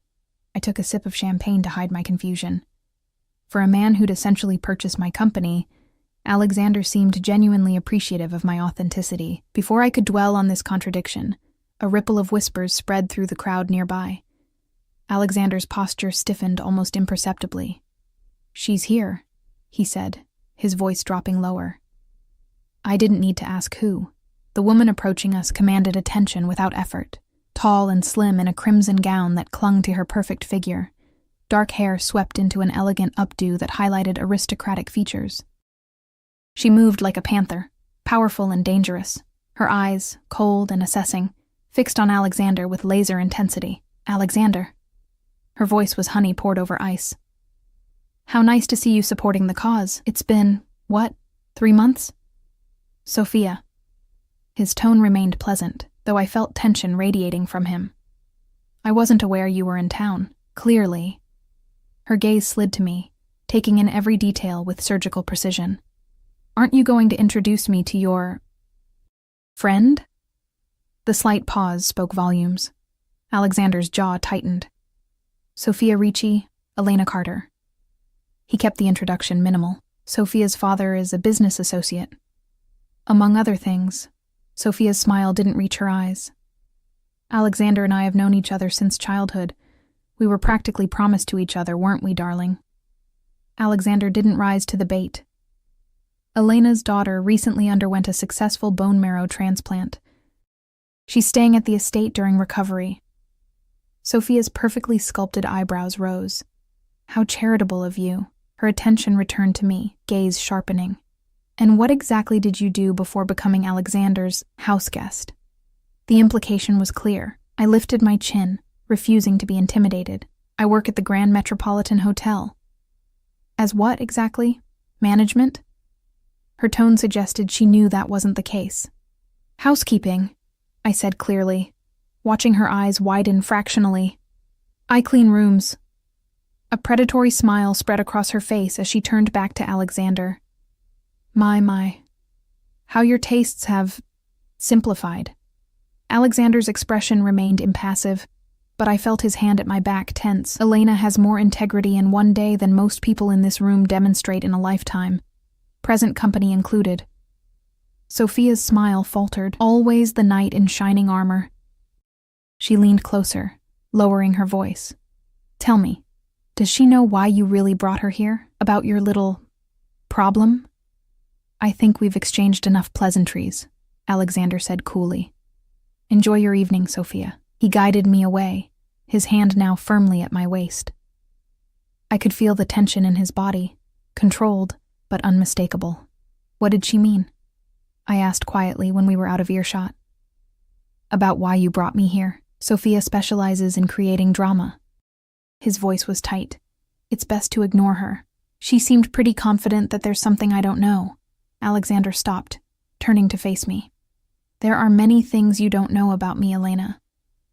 I took a sip of champagne to hide my confusion. For a man who'd essentially purchased my company, Alexander seemed genuinely appreciative of my authenticity. Before I could dwell on this contradiction, a ripple of whispers spread through the crowd nearby. Alexander's posture stiffened almost imperceptibly. "She's here," he said, his voice dropping lower. I didn't need to ask who. The woman approaching us commanded attention without effort, tall and slim in a crimson gown that clung to her perfect figure. Dark hair swept into an elegant updo that highlighted aristocratic features. She moved like a panther, powerful and dangerous, her eyes, cold and assessing, fixed on Alexander with laser intensity. "Alexander." Her voice was honey poured over ice. "How nice to see you supporting the cause. It's been, 3 months?" "Sophia." His tone remained pleasant, though I felt tension radiating from him. "I wasn't aware you were in town. Clearly." Her gaze slid to me, taking in every detail with surgical precision. "Aren't you going to introduce me to your friend?" The slight pause spoke volumes. Alexander's jaw tightened. "Sophia Ricci, Elena Carter." He kept the introduction minimal. "Sophia's father is a business associate." Among other things, Sophia's smile didn't reach her eyes. "Alexander and I have known each other since childhood. We were practically promised to each other, weren't we, darling?" Alexander didn't rise to the bait. Elena's daughter recently underwent a successful bone marrow transplant. She's staying at the estate during recovery. Sophia's perfectly sculpted eyebrows rose. How charitable of you. Her attention returned to me, gaze sharpening. And what exactly did you do before becoming Alexander's houseguest? The implication was clear. I lifted my chin, refusing to be intimidated. I work at the Grand Metropolitan Hotel. As what exactly? Management? Her tone suggested she knew that wasn't the case. Housekeeping, I said clearly, watching her eyes widen fractionally. I clean rooms. A predatory smile spread across her face as she turned back to Alexander. My. How your tastes have simplified. Alexander's expression remained impassive, but I felt his hand at my back tense. Elena has more integrity in one day than most people in this room demonstrate in a lifetime, present company included. Sophia's smile faltered, always the knight in shining armor. She leaned closer, lowering her voice. Tell me, does she know why you really brought her here? About your little problem? I think we've exchanged enough pleasantries, Alexander said coolly. Enjoy your evening, Sophia. He guided me away, his hand now firmly at my waist. I could feel the tension in his body, controlled but unmistakable. What did she mean? I asked quietly when we were out of earshot. About why you brought me here. Sophia specializes in creating drama. His voice was tight. It's best to ignore her. She seemed pretty confident that there's something I don't know. Alexander stopped, turning to face me. There are many things you don't know about me, Elena.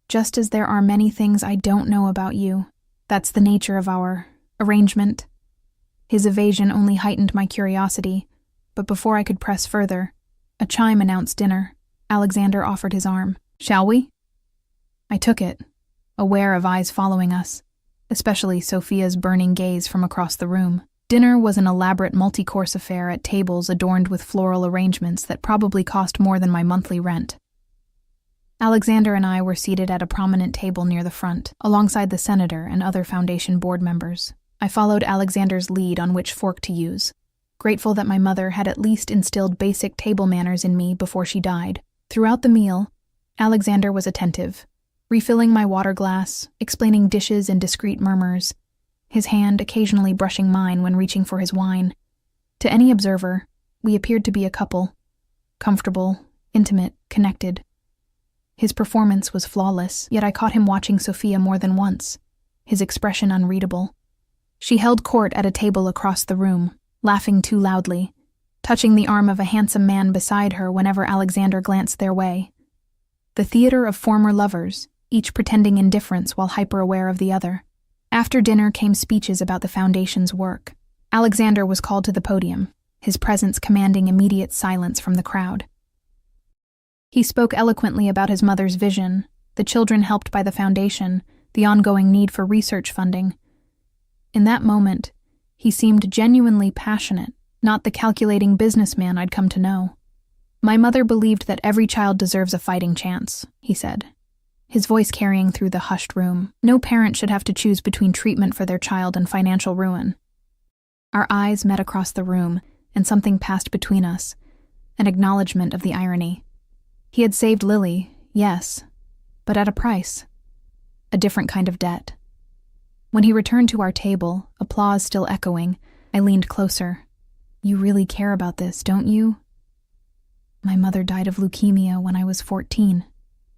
Just as there are many things I don't know about you. That's the nature of our arrangement. His evasion only heightened my curiosity, but before I could press further, a chime announced dinner. Alexander offered his arm. Shall we? I took it, aware of eyes following us, especially Sophia's burning gaze from across the room. Dinner was an elaborate multi-course affair at tables adorned with floral arrangements that probably cost more than my monthly rent. Alexander and I were seated at a prominent table near the front, alongside the senator and other foundation board members. I followed Alexander's lead on which fork to use, grateful that my mother had at least instilled basic table manners in me before she died. Throughout the meal, Alexander was attentive, refilling my water glass, explaining dishes in discreet murmurs, his hand occasionally brushing mine when reaching for his wine. To any observer, we appeared to be a couple, comfortable, intimate, connected. His performance was flawless, yet I caught him watching Sophia more than once, his expression unreadable. She held court at a table across the room, laughing too loudly, touching the arm of a handsome man beside her whenever Alexander glanced their way. The theater of former lovers, each pretending indifference while hyper-aware of the other. After dinner came speeches about the Foundation's work. Alexander was called to the podium, his presence commanding immediate silence from the crowd. He spoke eloquently about his mother's vision, the children helped by the Foundation, the ongoing need for research funding. In that moment, he seemed genuinely passionate, not the calculating businessman I'd come to know. My mother believed that every child deserves a fighting chance, he said, his voice carrying through the hushed room. No parent should have to choose between treatment for their child and financial ruin. Our eyes met across the room, and something passed between us, an acknowledgement of the irony. He had saved Lily, yes, but at a price. A different kind of debt. When he returned to our table, applause still echoing, I leaned closer. You really care about this, don't you? My mother died of leukemia when I was 14,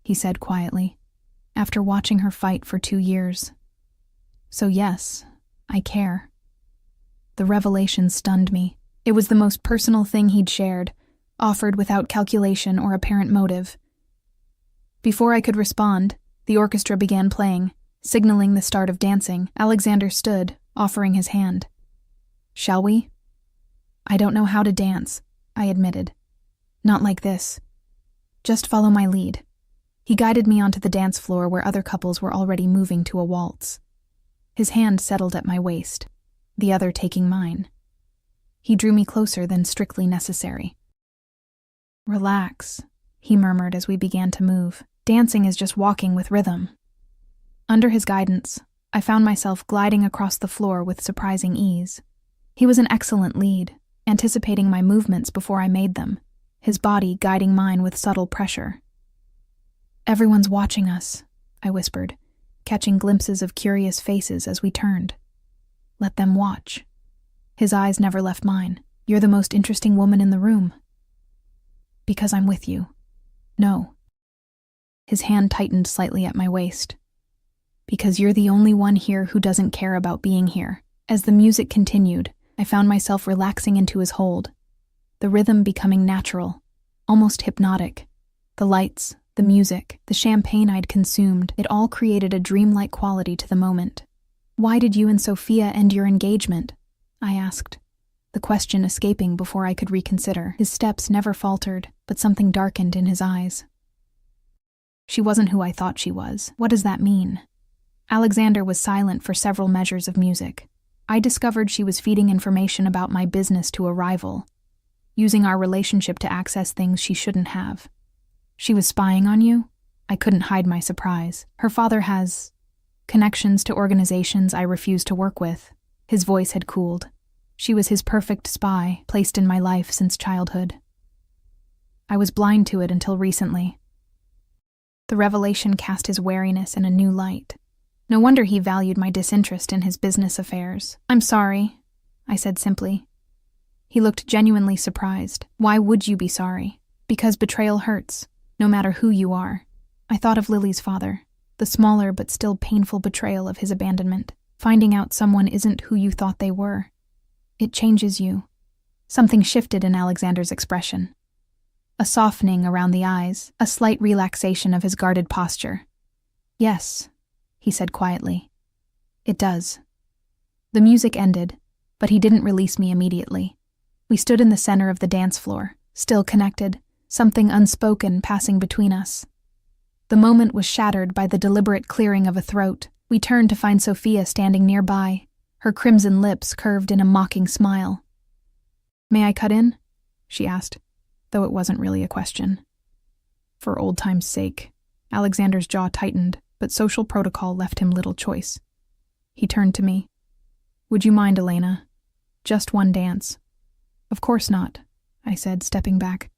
he said quietly, after watching her fight for 2 years. So yes, I care. The revelation stunned me. It was the most personal thing he'd shared, offered without calculation or apparent motive. Before I could respond, the orchestra began playing, signaling the start of dancing. Alexander stood, offering his hand. Shall we? I don't know how to dance, I admitted. Not like this. Just follow my lead. He guided me onto the dance floor where other couples were already moving to a waltz. His hand settled at my waist, the other taking mine. He drew me closer than strictly necessary. Relax, he murmured as we began to move. Dancing is just walking with rhythm. Under his guidance, I found myself gliding across the floor with surprising ease. He was an excellent lead, anticipating my movements before I made them, his body guiding mine with subtle pressure. "Everyone's watching us," I whispered, catching glimpses of curious faces as we turned. "Let them watch." His eyes never left mine. "You're the most interesting woman in the room." "Because I'm with you." "No." His hand tightened slightly at my waist. "Because you're the only one here who doesn't care about being here." As the music continued, I found myself relaxing into his hold, the rhythm becoming natural, almost hypnotic. The lights, the music, the champagne I'd consumed, it all created a dreamlike quality to the moment. "Why did you and Sophia end your engagement?" I asked, the question escaping before I could reconsider. His steps never faltered, but something darkened in his eyes. "She wasn't who I thought she was." "What does that mean?" Alexander was silent for several measures of music. I discovered she was feeding information about my business to a rival, using our relationship to access things she shouldn't have. "She was spying on you?" I couldn't hide my surprise. "Her father has connections to organizations I refuse to work with." His voice had cooled. "She was his perfect spy, placed in my life since childhood. I was blind to it until recently." The revelation cast his wariness in a new light. No wonder he valued my disinterest in his business affairs. "I'm sorry," I said simply. He looked genuinely surprised. "Why would you be sorry?" "Because betrayal hurts, no matter who you are." I thought of Lily's father, the smaller but still painful betrayal of his abandonment. Finding out someone isn't who you thought they were. It changes you. Something shifted in Alexander's expression. A softening around the eyes, a slight relaxation of his guarded posture. "Yes," he said quietly. "It does." The music ended, but he didn't release me immediately. We stood in the center of the dance floor, still connected, something unspoken passing between us. The moment was shattered by the deliberate clearing of a throat. We turned to find Sophia standing nearby, her crimson lips curved in a mocking smile. "May I cut in?" she asked, though it wasn't really a question. For old time's sake, Alexander's jaw tightened, but social protocol left him little choice. He turned to me. "Would you mind, Elena? Just one dance." "Of course not," I said, stepping back.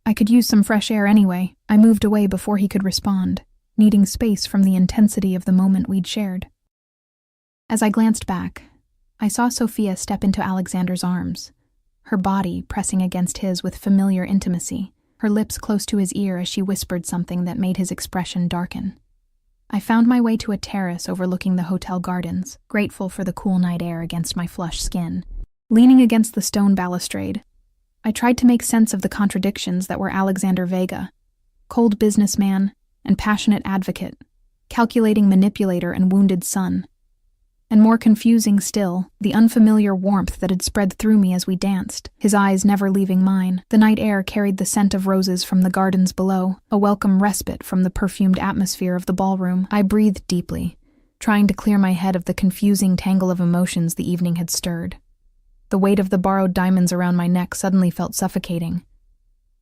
"I could use some fresh air anyway." I moved away before he could respond, needing space from the intensity of the moment we'd shared. As I glanced back, I saw Sophia step into Alexander's arms, her body pressing against his with familiar intimacy, her lips close to his ear as she whispered something that made his expression darken. I found my way to a terrace overlooking the hotel gardens, grateful for the cool night air against my flushed skin. Leaning against the stone balustrade, I tried to make sense of the contradictions that were Alexander Vega, cold businessman and passionate advocate, calculating manipulator and wounded son. And more confusing still, the unfamiliar warmth that had spread through me as we danced, his eyes never leaving mine. The night air carried the scent of roses from the gardens below, a welcome respite from the perfumed atmosphere of the ballroom. I breathed deeply, trying to clear my head of the confusing tangle of emotions the evening had stirred. The weight of the borrowed diamonds around my neck suddenly felt suffocating,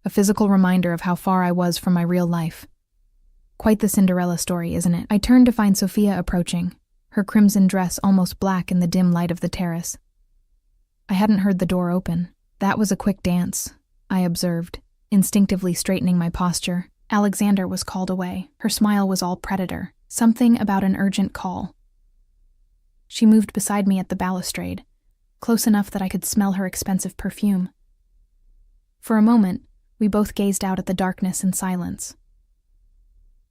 a physical reminder of how far I was from my real life. Quite the Cinderella story, isn't it? I turned to find Sophia approaching, her crimson dress almost black in the dim light of the terrace. I hadn't heard the door open. "That was a quick dance," I observed, instinctively straightening my posture. Alexander was called away. Her smile was all predator, something about an urgent call. She moved beside me at the balustrade, close enough that I could smell her expensive perfume. For a moment, we both gazed out at the darkness in silence.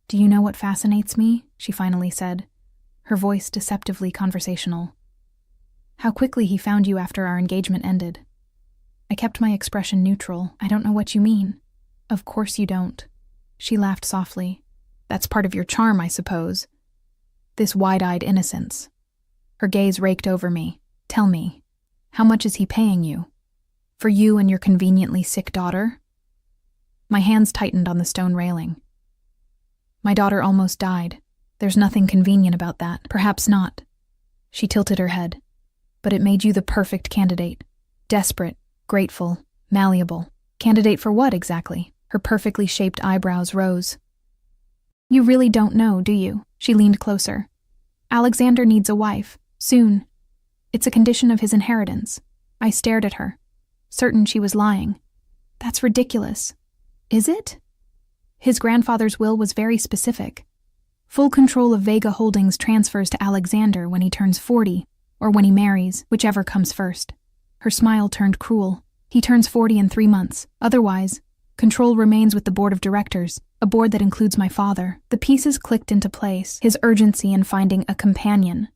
"Do you know what fascinates me?" she finally said, her voice deceptively conversational. "How quickly he found you after our engagement ended." I kept my expression neutral. "I don't know what you mean." "Of course you don't." She laughed softly. "That's part of your charm, I suppose. This wide-eyed innocence." Her gaze raked over me. "Tell me, how much is he paying you? For you and your conveniently sick daughter?" My hands tightened on the stone railing. "My daughter almost died. There's nothing convenient about that." "Perhaps not." She tilted her head. "But it made you the perfect candidate. Desperate, grateful, malleable. Candidate for what, exactly?" Her perfectly shaped eyebrows rose. "You really don't know, do you?" She leaned closer. "Alexander needs a wife. Soon. It's a condition of his inheritance. I stared at her, certain she was lying. That's ridiculous. Is it? His grandfather's will was very specific. Full control of Vega Holdings transfers to Alexander when he turns 40, or when he marries, whichever comes first. Her smile turned cruel. He turns 40 in 3 months. Otherwise, control remains with the board of directors, a board that includes my father. The pieces clicked into place, his urgency in finding a companion,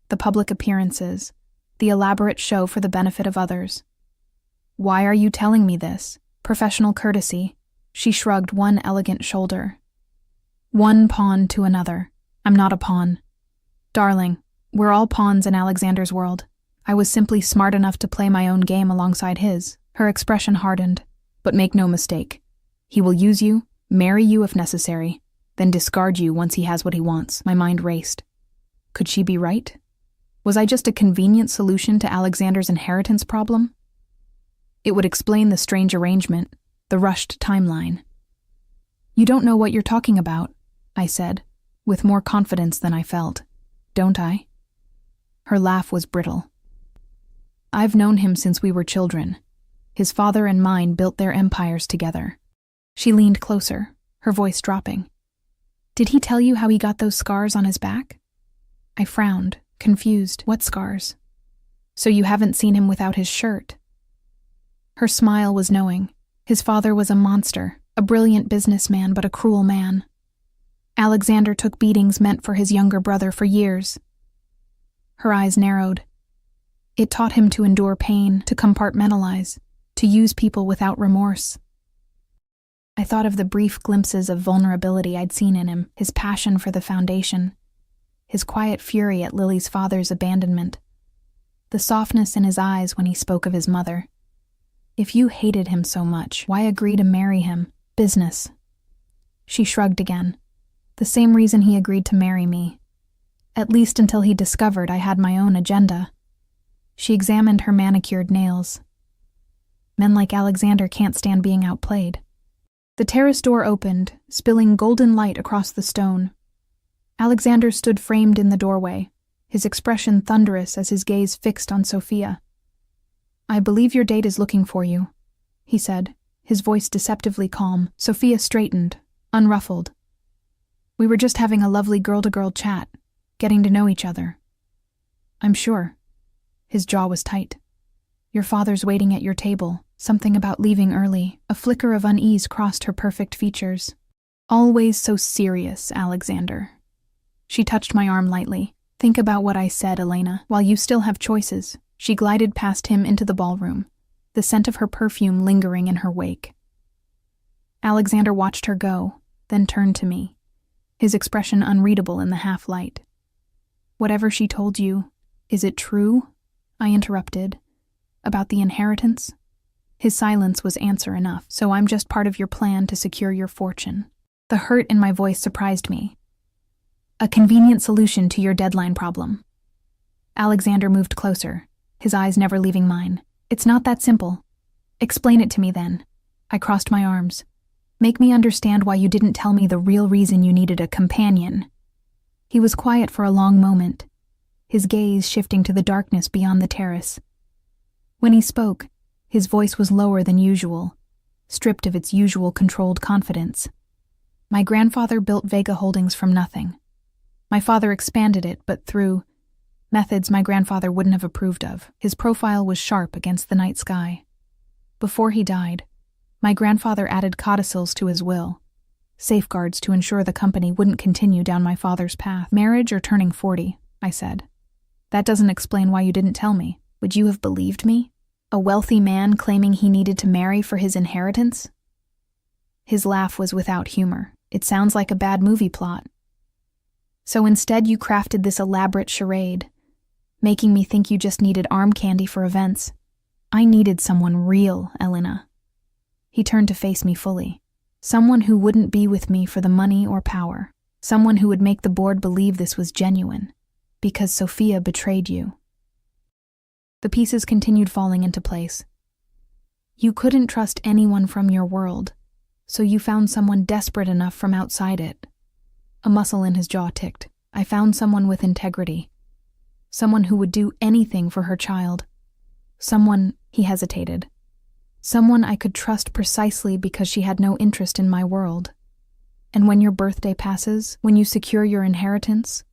the public appearances, the elaborate show for the benefit of others. Why are you telling me this? Professional courtesy. She shrugged one elegant shoulder. One pawn to another. I'm not a pawn. Darling, we're all pawns in Alexander's world. I was simply smart enough to play my own game alongside his. Her expression hardened. But make no mistake. He will use you, marry you if necessary, then discard you once he has what he wants. My mind raced. Could she be right? Was I just a convenient solution to Alexander's inheritance problem? It would explain the strange arrangement, the rushed timeline. You don't know what you're talking about, I said, with more confidence than I felt. Don't I? Her laugh was brittle. I've known him since we were children. His father and mine built their empires together. She leaned closer, her voice dropping. Did he tell you how he got those scars on his back? I frowned, confused. What scars? So you haven't seen him without his shirt? Her smile was knowing. His father was a monster, a brilliant businessman, but a cruel man. Alexander took beatings meant for his younger brother for years. Her eyes narrowed. It taught him to endure pain, to compartmentalize, to use people without remorse. I thought of the brief glimpses of vulnerability I'd seen in him, his passion for the foundation, his quiet fury at Lily's father's abandonment, the softness in his eyes when he spoke of his mother. If you hated him so much, why agree to marry him? Business. She shrugged again. The same reason he agreed to marry me. At least until he discovered I had my own agenda. She examined her manicured nails. Men like Alexander can't stand being outplayed. The terrace door opened, spilling golden light across the stone. Alexander stood framed in the doorway, his expression thunderous as his gaze fixed on Sophia. I believe your date is looking for you, he said, his voice deceptively calm. Sophia straightened, unruffled. We were just having a lovely girl-to-girl chat, getting to know each other. I'm sure. His jaw was tight. Your father's waiting at your table. Something about leaving early. A flicker of unease crossed her perfect features. Always so serious, Alexander. She touched my arm lightly. Think about what I said, Elena. While you still have choices. She glided past him into the ballroom, the scent of her perfume lingering in her wake. Alexander watched her go, then turned to me, his expression unreadable in the half-light. Whatever she told you, is it true? I interrupted. About the inheritance? His silence was answer enough. So I'm just part of your plan to secure your fortune. The hurt in my voice surprised me. A convenient solution to your deadline problem. Alexander moved closer, his eyes never leaving mine. It's not that simple. Explain it to me then. I crossed my arms. Make me understand why you didn't tell me the real reason you needed a companion. He was quiet for a long moment, his gaze shifting to the darkness beyond the terrace. When he spoke, his voice was lower than usual, stripped of its usual controlled confidence. My grandfather built Vega Holdings from nothing. My father expanded it, but through methods my grandfather wouldn't have approved of. His profile was sharp against the night sky. Before he died, my grandfather added codicils to his will, safeguards to ensure the company wouldn't continue down my father's path. Marriage or turning 40, I said. That doesn't explain why you didn't tell me. Would you have believed me? A wealthy man claiming he needed to marry for his inheritance? His laugh was without humor. It sounds like a bad movie plot. So instead you crafted this elaborate charade, making me think you just needed arm candy for events. I needed someone real, Elena. He turned to face me fully. Someone who wouldn't be with me for the money or power. Someone who would make the board believe this was genuine, because Sophia betrayed you. The pieces continued falling into place. You couldn't trust anyone from your world, so you found someone desperate enough from outside it. A muscle in his jaw ticked. I found someone with integrity. Someone who would do anything for her child. Someone, he hesitated. Someone I could trust precisely because she had no interest in my world. And when your birthday passes, when you secure your inheritance,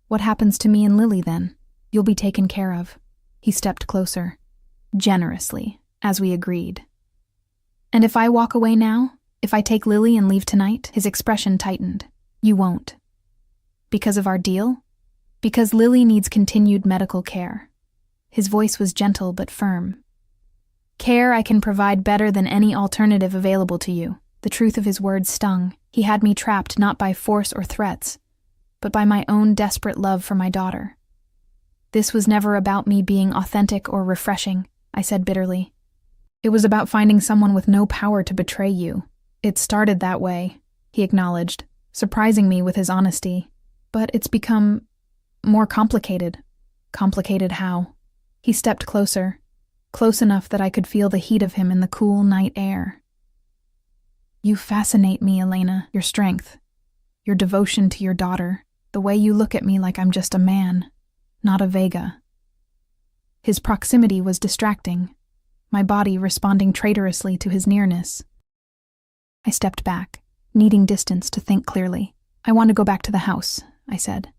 what happens to me and Lily then? You'll be taken care of. He stepped closer, generously, as we agreed. And if I walk away now, if I take Lily and leave tonight, his expression tightened. You won't. Because of our deal? Because Lily needs continued medical care. His voice was gentle but firm. Care I can provide better than any alternative available to you. The truth of his words stung. He had me trapped not by force or threats, but by my own desperate love for my daughter. This was never about me being authentic or refreshing, I said bitterly. It was about finding someone with no power to betray you. It started that way, he acknowledged, surprising me with his honesty. But it's become more complicated. Complicated how? He stepped closer, close enough that I could feel the heat of him in the cool night air. You fascinate me, Elena, your strength, your devotion to your daughter, the way you look at me like I'm just a man, not a Vega. His proximity was distracting, my body responding traitorously to his nearness. I stepped back, needing distance to think clearly. I want to go back to the house, I said.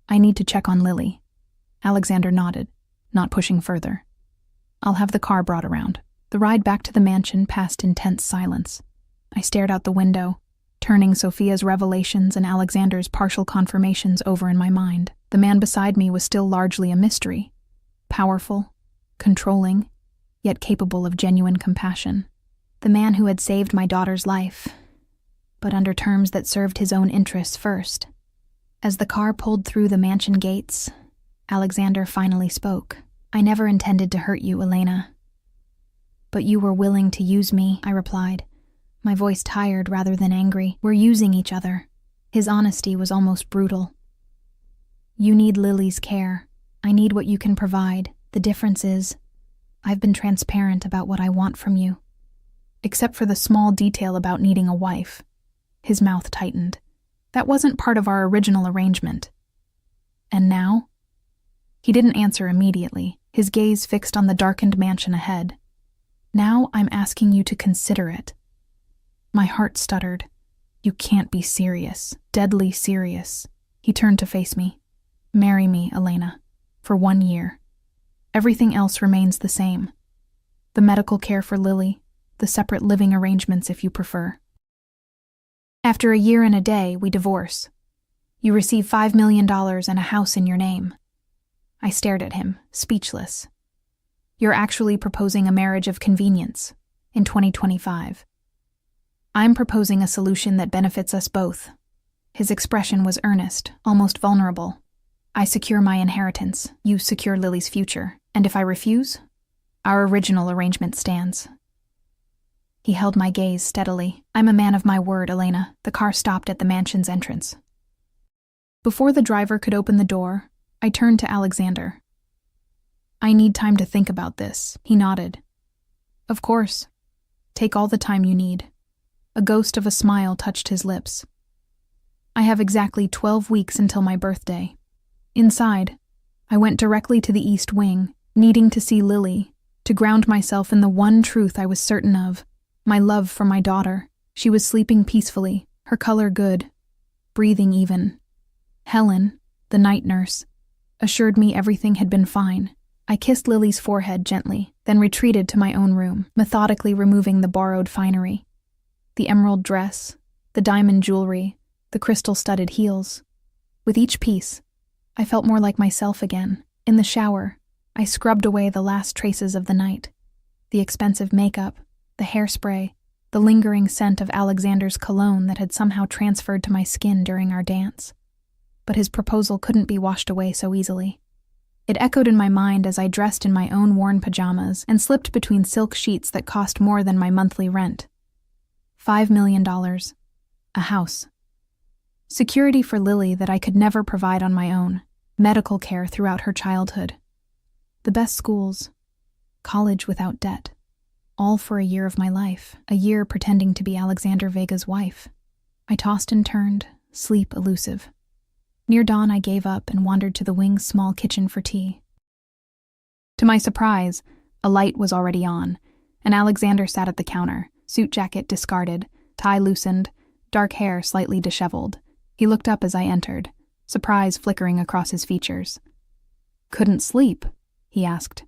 I need to check on Lily. Alexander nodded, not pushing further. I'll have the car brought around. The ride back to the mansion passed in tense silence. I stared out the window, turning Sophia's revelations and Alexander's partial confirmations over in my mind. The man beside me was still largely a mystery. Powerful, controlling, yet capable of genuine compassion. The man who had saved my daughter's life, but under terms that served his own interests first. As the car pulled through the mansion gates, Alexander finally spoke. I never intended to hurt you, Elena. But you were willing to use me, I replied, my voice tired rather than angry. We're using each other. His honesty was almost brutal. You need Lily's care. I need what you can provide. The difference is, I've been transparent about what I want from you. Except for the small detail about needing a wife. His mouth tightened. That wasn't part of our original arrangement. And now? He didn't answer immediately, his gaze fixed on the darkened mansion ahead. Now I'm asking you to consider it. My heart stuttered. You can't be serious. Deadly serious. He turned to face me. Marry me, Elena. For 1 year. Everything else remains the same. The medical care for Lily, the separate living arrangements if you prefer. After a year and a day, we divorce. You receive $5 million and a house in your name. I stared at him, speechless. You're actually proposing a marriage of convenience in 2025. I'm proposing a solution that benefits us both. His expression was earnest, almost vulnerable. I secure my inheritance, you secure Lily's future, and if I refuse, our original arrangement stands. He held my gaze steadily. I'm a man of my word, Elena. The car stopped at the mansion's entrance. Before the driver could open the door, I turned to Alexander. I need time to think about this, he nodded. Of course. Take all the time you need. A ghost of a smile touched his lips. I have exactly 12 weeks until my birthday. Inside, I went directly to the East Wing, needing to see Lily, to ground myself in the one truth I was certain of, my love for my daughter. She was sleeping peacefully, her color good, breathing even. Helen, the night nurse, assured me everything had been fine. I kissed Lily's forehead gently, then retreated to my own room, methodically removing the borrowed finery. The emerald dress, the diamond jewelry, the crystal-studded heels. With each piece, I felt more like myself again. In the shower, I scrubbed away the last traces of the night. The expensive makeup, the hairspray, the lingering scent of Alexander's cologne that had somehow transferred to my skin during our dance. But his proposal couldn't be washed away so easily. It echoed in my mind as I dressed in my own worn pajamas and slipped between silk sheets that cost more than my monthly rent. $5 million. A house. Security for Lily that I could never provide on my own. Medical care throughout her childhood. The best schools. College without debt. All for a year of my life. A year pretending to be Alexander Vega's wife. I tossed and turned, sleep elusive. Near dawn I gave up and wandered to the wing's small kitchen for tea. To my surprise, a light was already on, and Alexander sat at the counter, suit jacket discarded, tie loosened, dark hair slightly disheveled. He looked up as I entered, surprise flickering across his features. "Couldn't sleep?" he asked.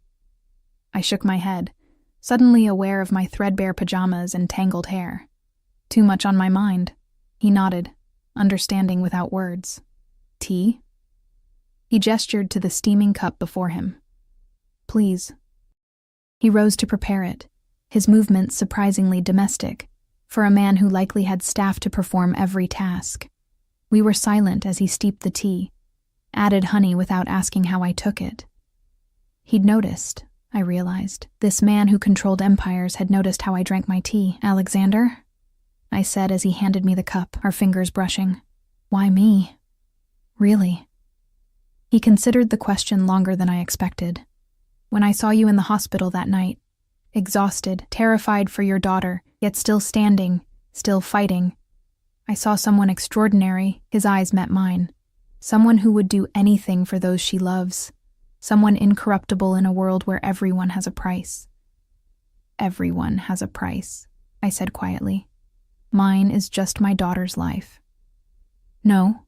I shook my head, suddenly aware of my threadbare pajamas and tangled hair. "Too much on my mind." He nodded, understanding without words. "Tea?" He gestured to the steaming cup before him. "Please." He rose to prepare it, his movements surprisingly domestic, for a man who likely had staff to perform every task. We were silent as he steeped the tea, added honey without asking how I took it. He'd noticed, I realized. This man who controlled empires had noticed how I drank my tea. "Alexander?" I said as he handed me the cup, our fingers brushing. "Why me?" "Really?" He considered the question longer than I expected. "When I saw you in the hospital that night, exhausted, terrified for your daughter, yet still standing, still fighting, I saw someone extraordinary." His eyes met mine. "Someone who would do anything for those she loves. Someone incorruptible in a world where everyone has a price." "Everyone has a price," I said quietly. "Mine is just my daughter's life." "No."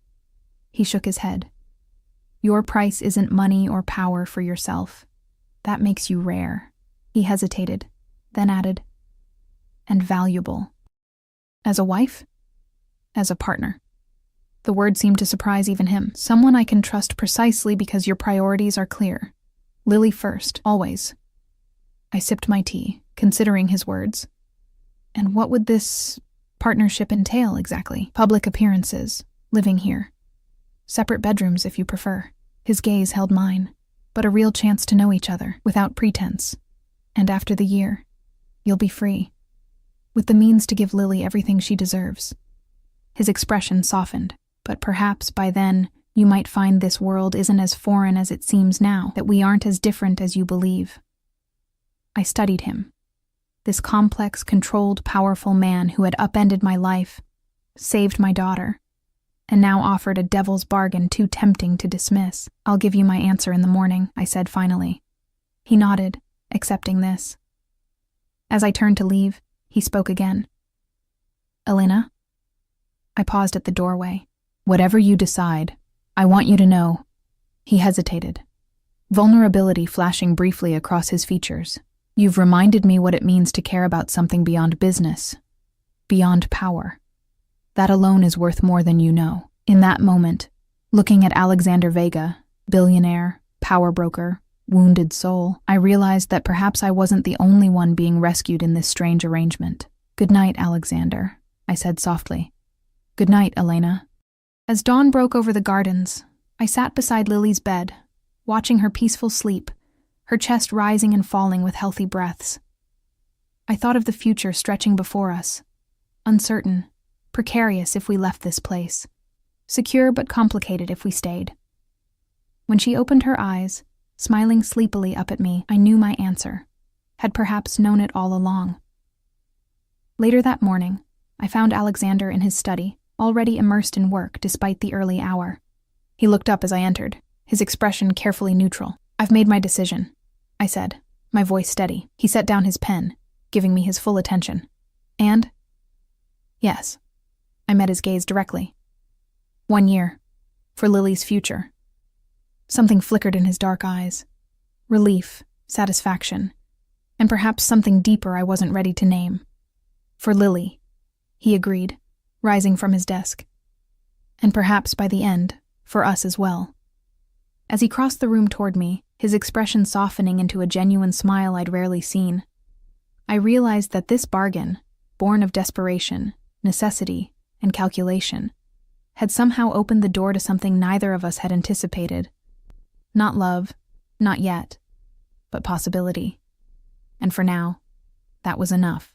He shook his head. "Your price isn't money or power for yourself. That makes you rare." He hesitated, then added, "and valuable." "As a wife?" "As a partner." The word seemed to surprise even him. "Someone I can trust precisely because your priorities are clear. Lily first, always." I sipped my tea, considering his words. "And what would this partnership entail exactly?" "Public appearances, living here. Separate bedrooms if you prefer." His gaze held mine, but a real chance to know each other, without pretense. "And after the year, you'll be free, with the means to give Lily everything she deserves." His expression softened. "But perhaps by then, you might find this world isn't as foreign as it seems now, that we aren't as different as you believe." I studied him. This complex, controlled, powerful man who had upended my life, saved my daughter, and now offered a devil's bargain too tempting to dismiss. "I'll give you my answer in the morning," I said finally. He nodded, accepting this. As I turned to leave, he spoke again. "Elena?" I paused at the doorway. "Whatever you decide, I want you to know." He hesitated, vulnerability flashing briefly across his features. "You've reminded me what it means to care about something beyond business, beyond power. That alone is worth more than you know." In that moment, looking at Alexander Vega, billionaire, power broker, wounded soul, I realized that perhaps I wasn't the only one being rescued in this strange arrangement. "Good night, Alexander," I said softly. "Good night, Elena." As dawn broke over the gardens, I sat beside Lily's bed, watching her peaceful sleep, her chest rising and falling with healthy breaths. I thought of the future stretching before us, uncertain, precarious if we left this place, secure but complicated if we stayed. When she opened her eyes, smiling sleepily up at me, I knew my answer, had perhaps known it all along. Later that morning, I found Alexander in his study, already immersed in work despite the early hour. He looked up as I entered, his expression carefully neutral. "I've made my decision," I said, my voice steady. He set down his pen, giving me his full attention. "And?" "Yes." I met his gaze directly. 1 year. For Lily's future." Something flickered in his dark eyes. Relief, satisfaction, and perhaps something deeper I wasn't ready to name. "For Lily," he agreed, rising from his desk. "And perhaps by the end, for us as well." As he crossed the room toward me, his expression softening into a genuine smile I'd rarely seen, I realized that this bargain, born of desperation, necessity, and calculation, had somehow opened the door to something neither of us had anticipated. Not love, not yet, but possibility. And for now, that was enough.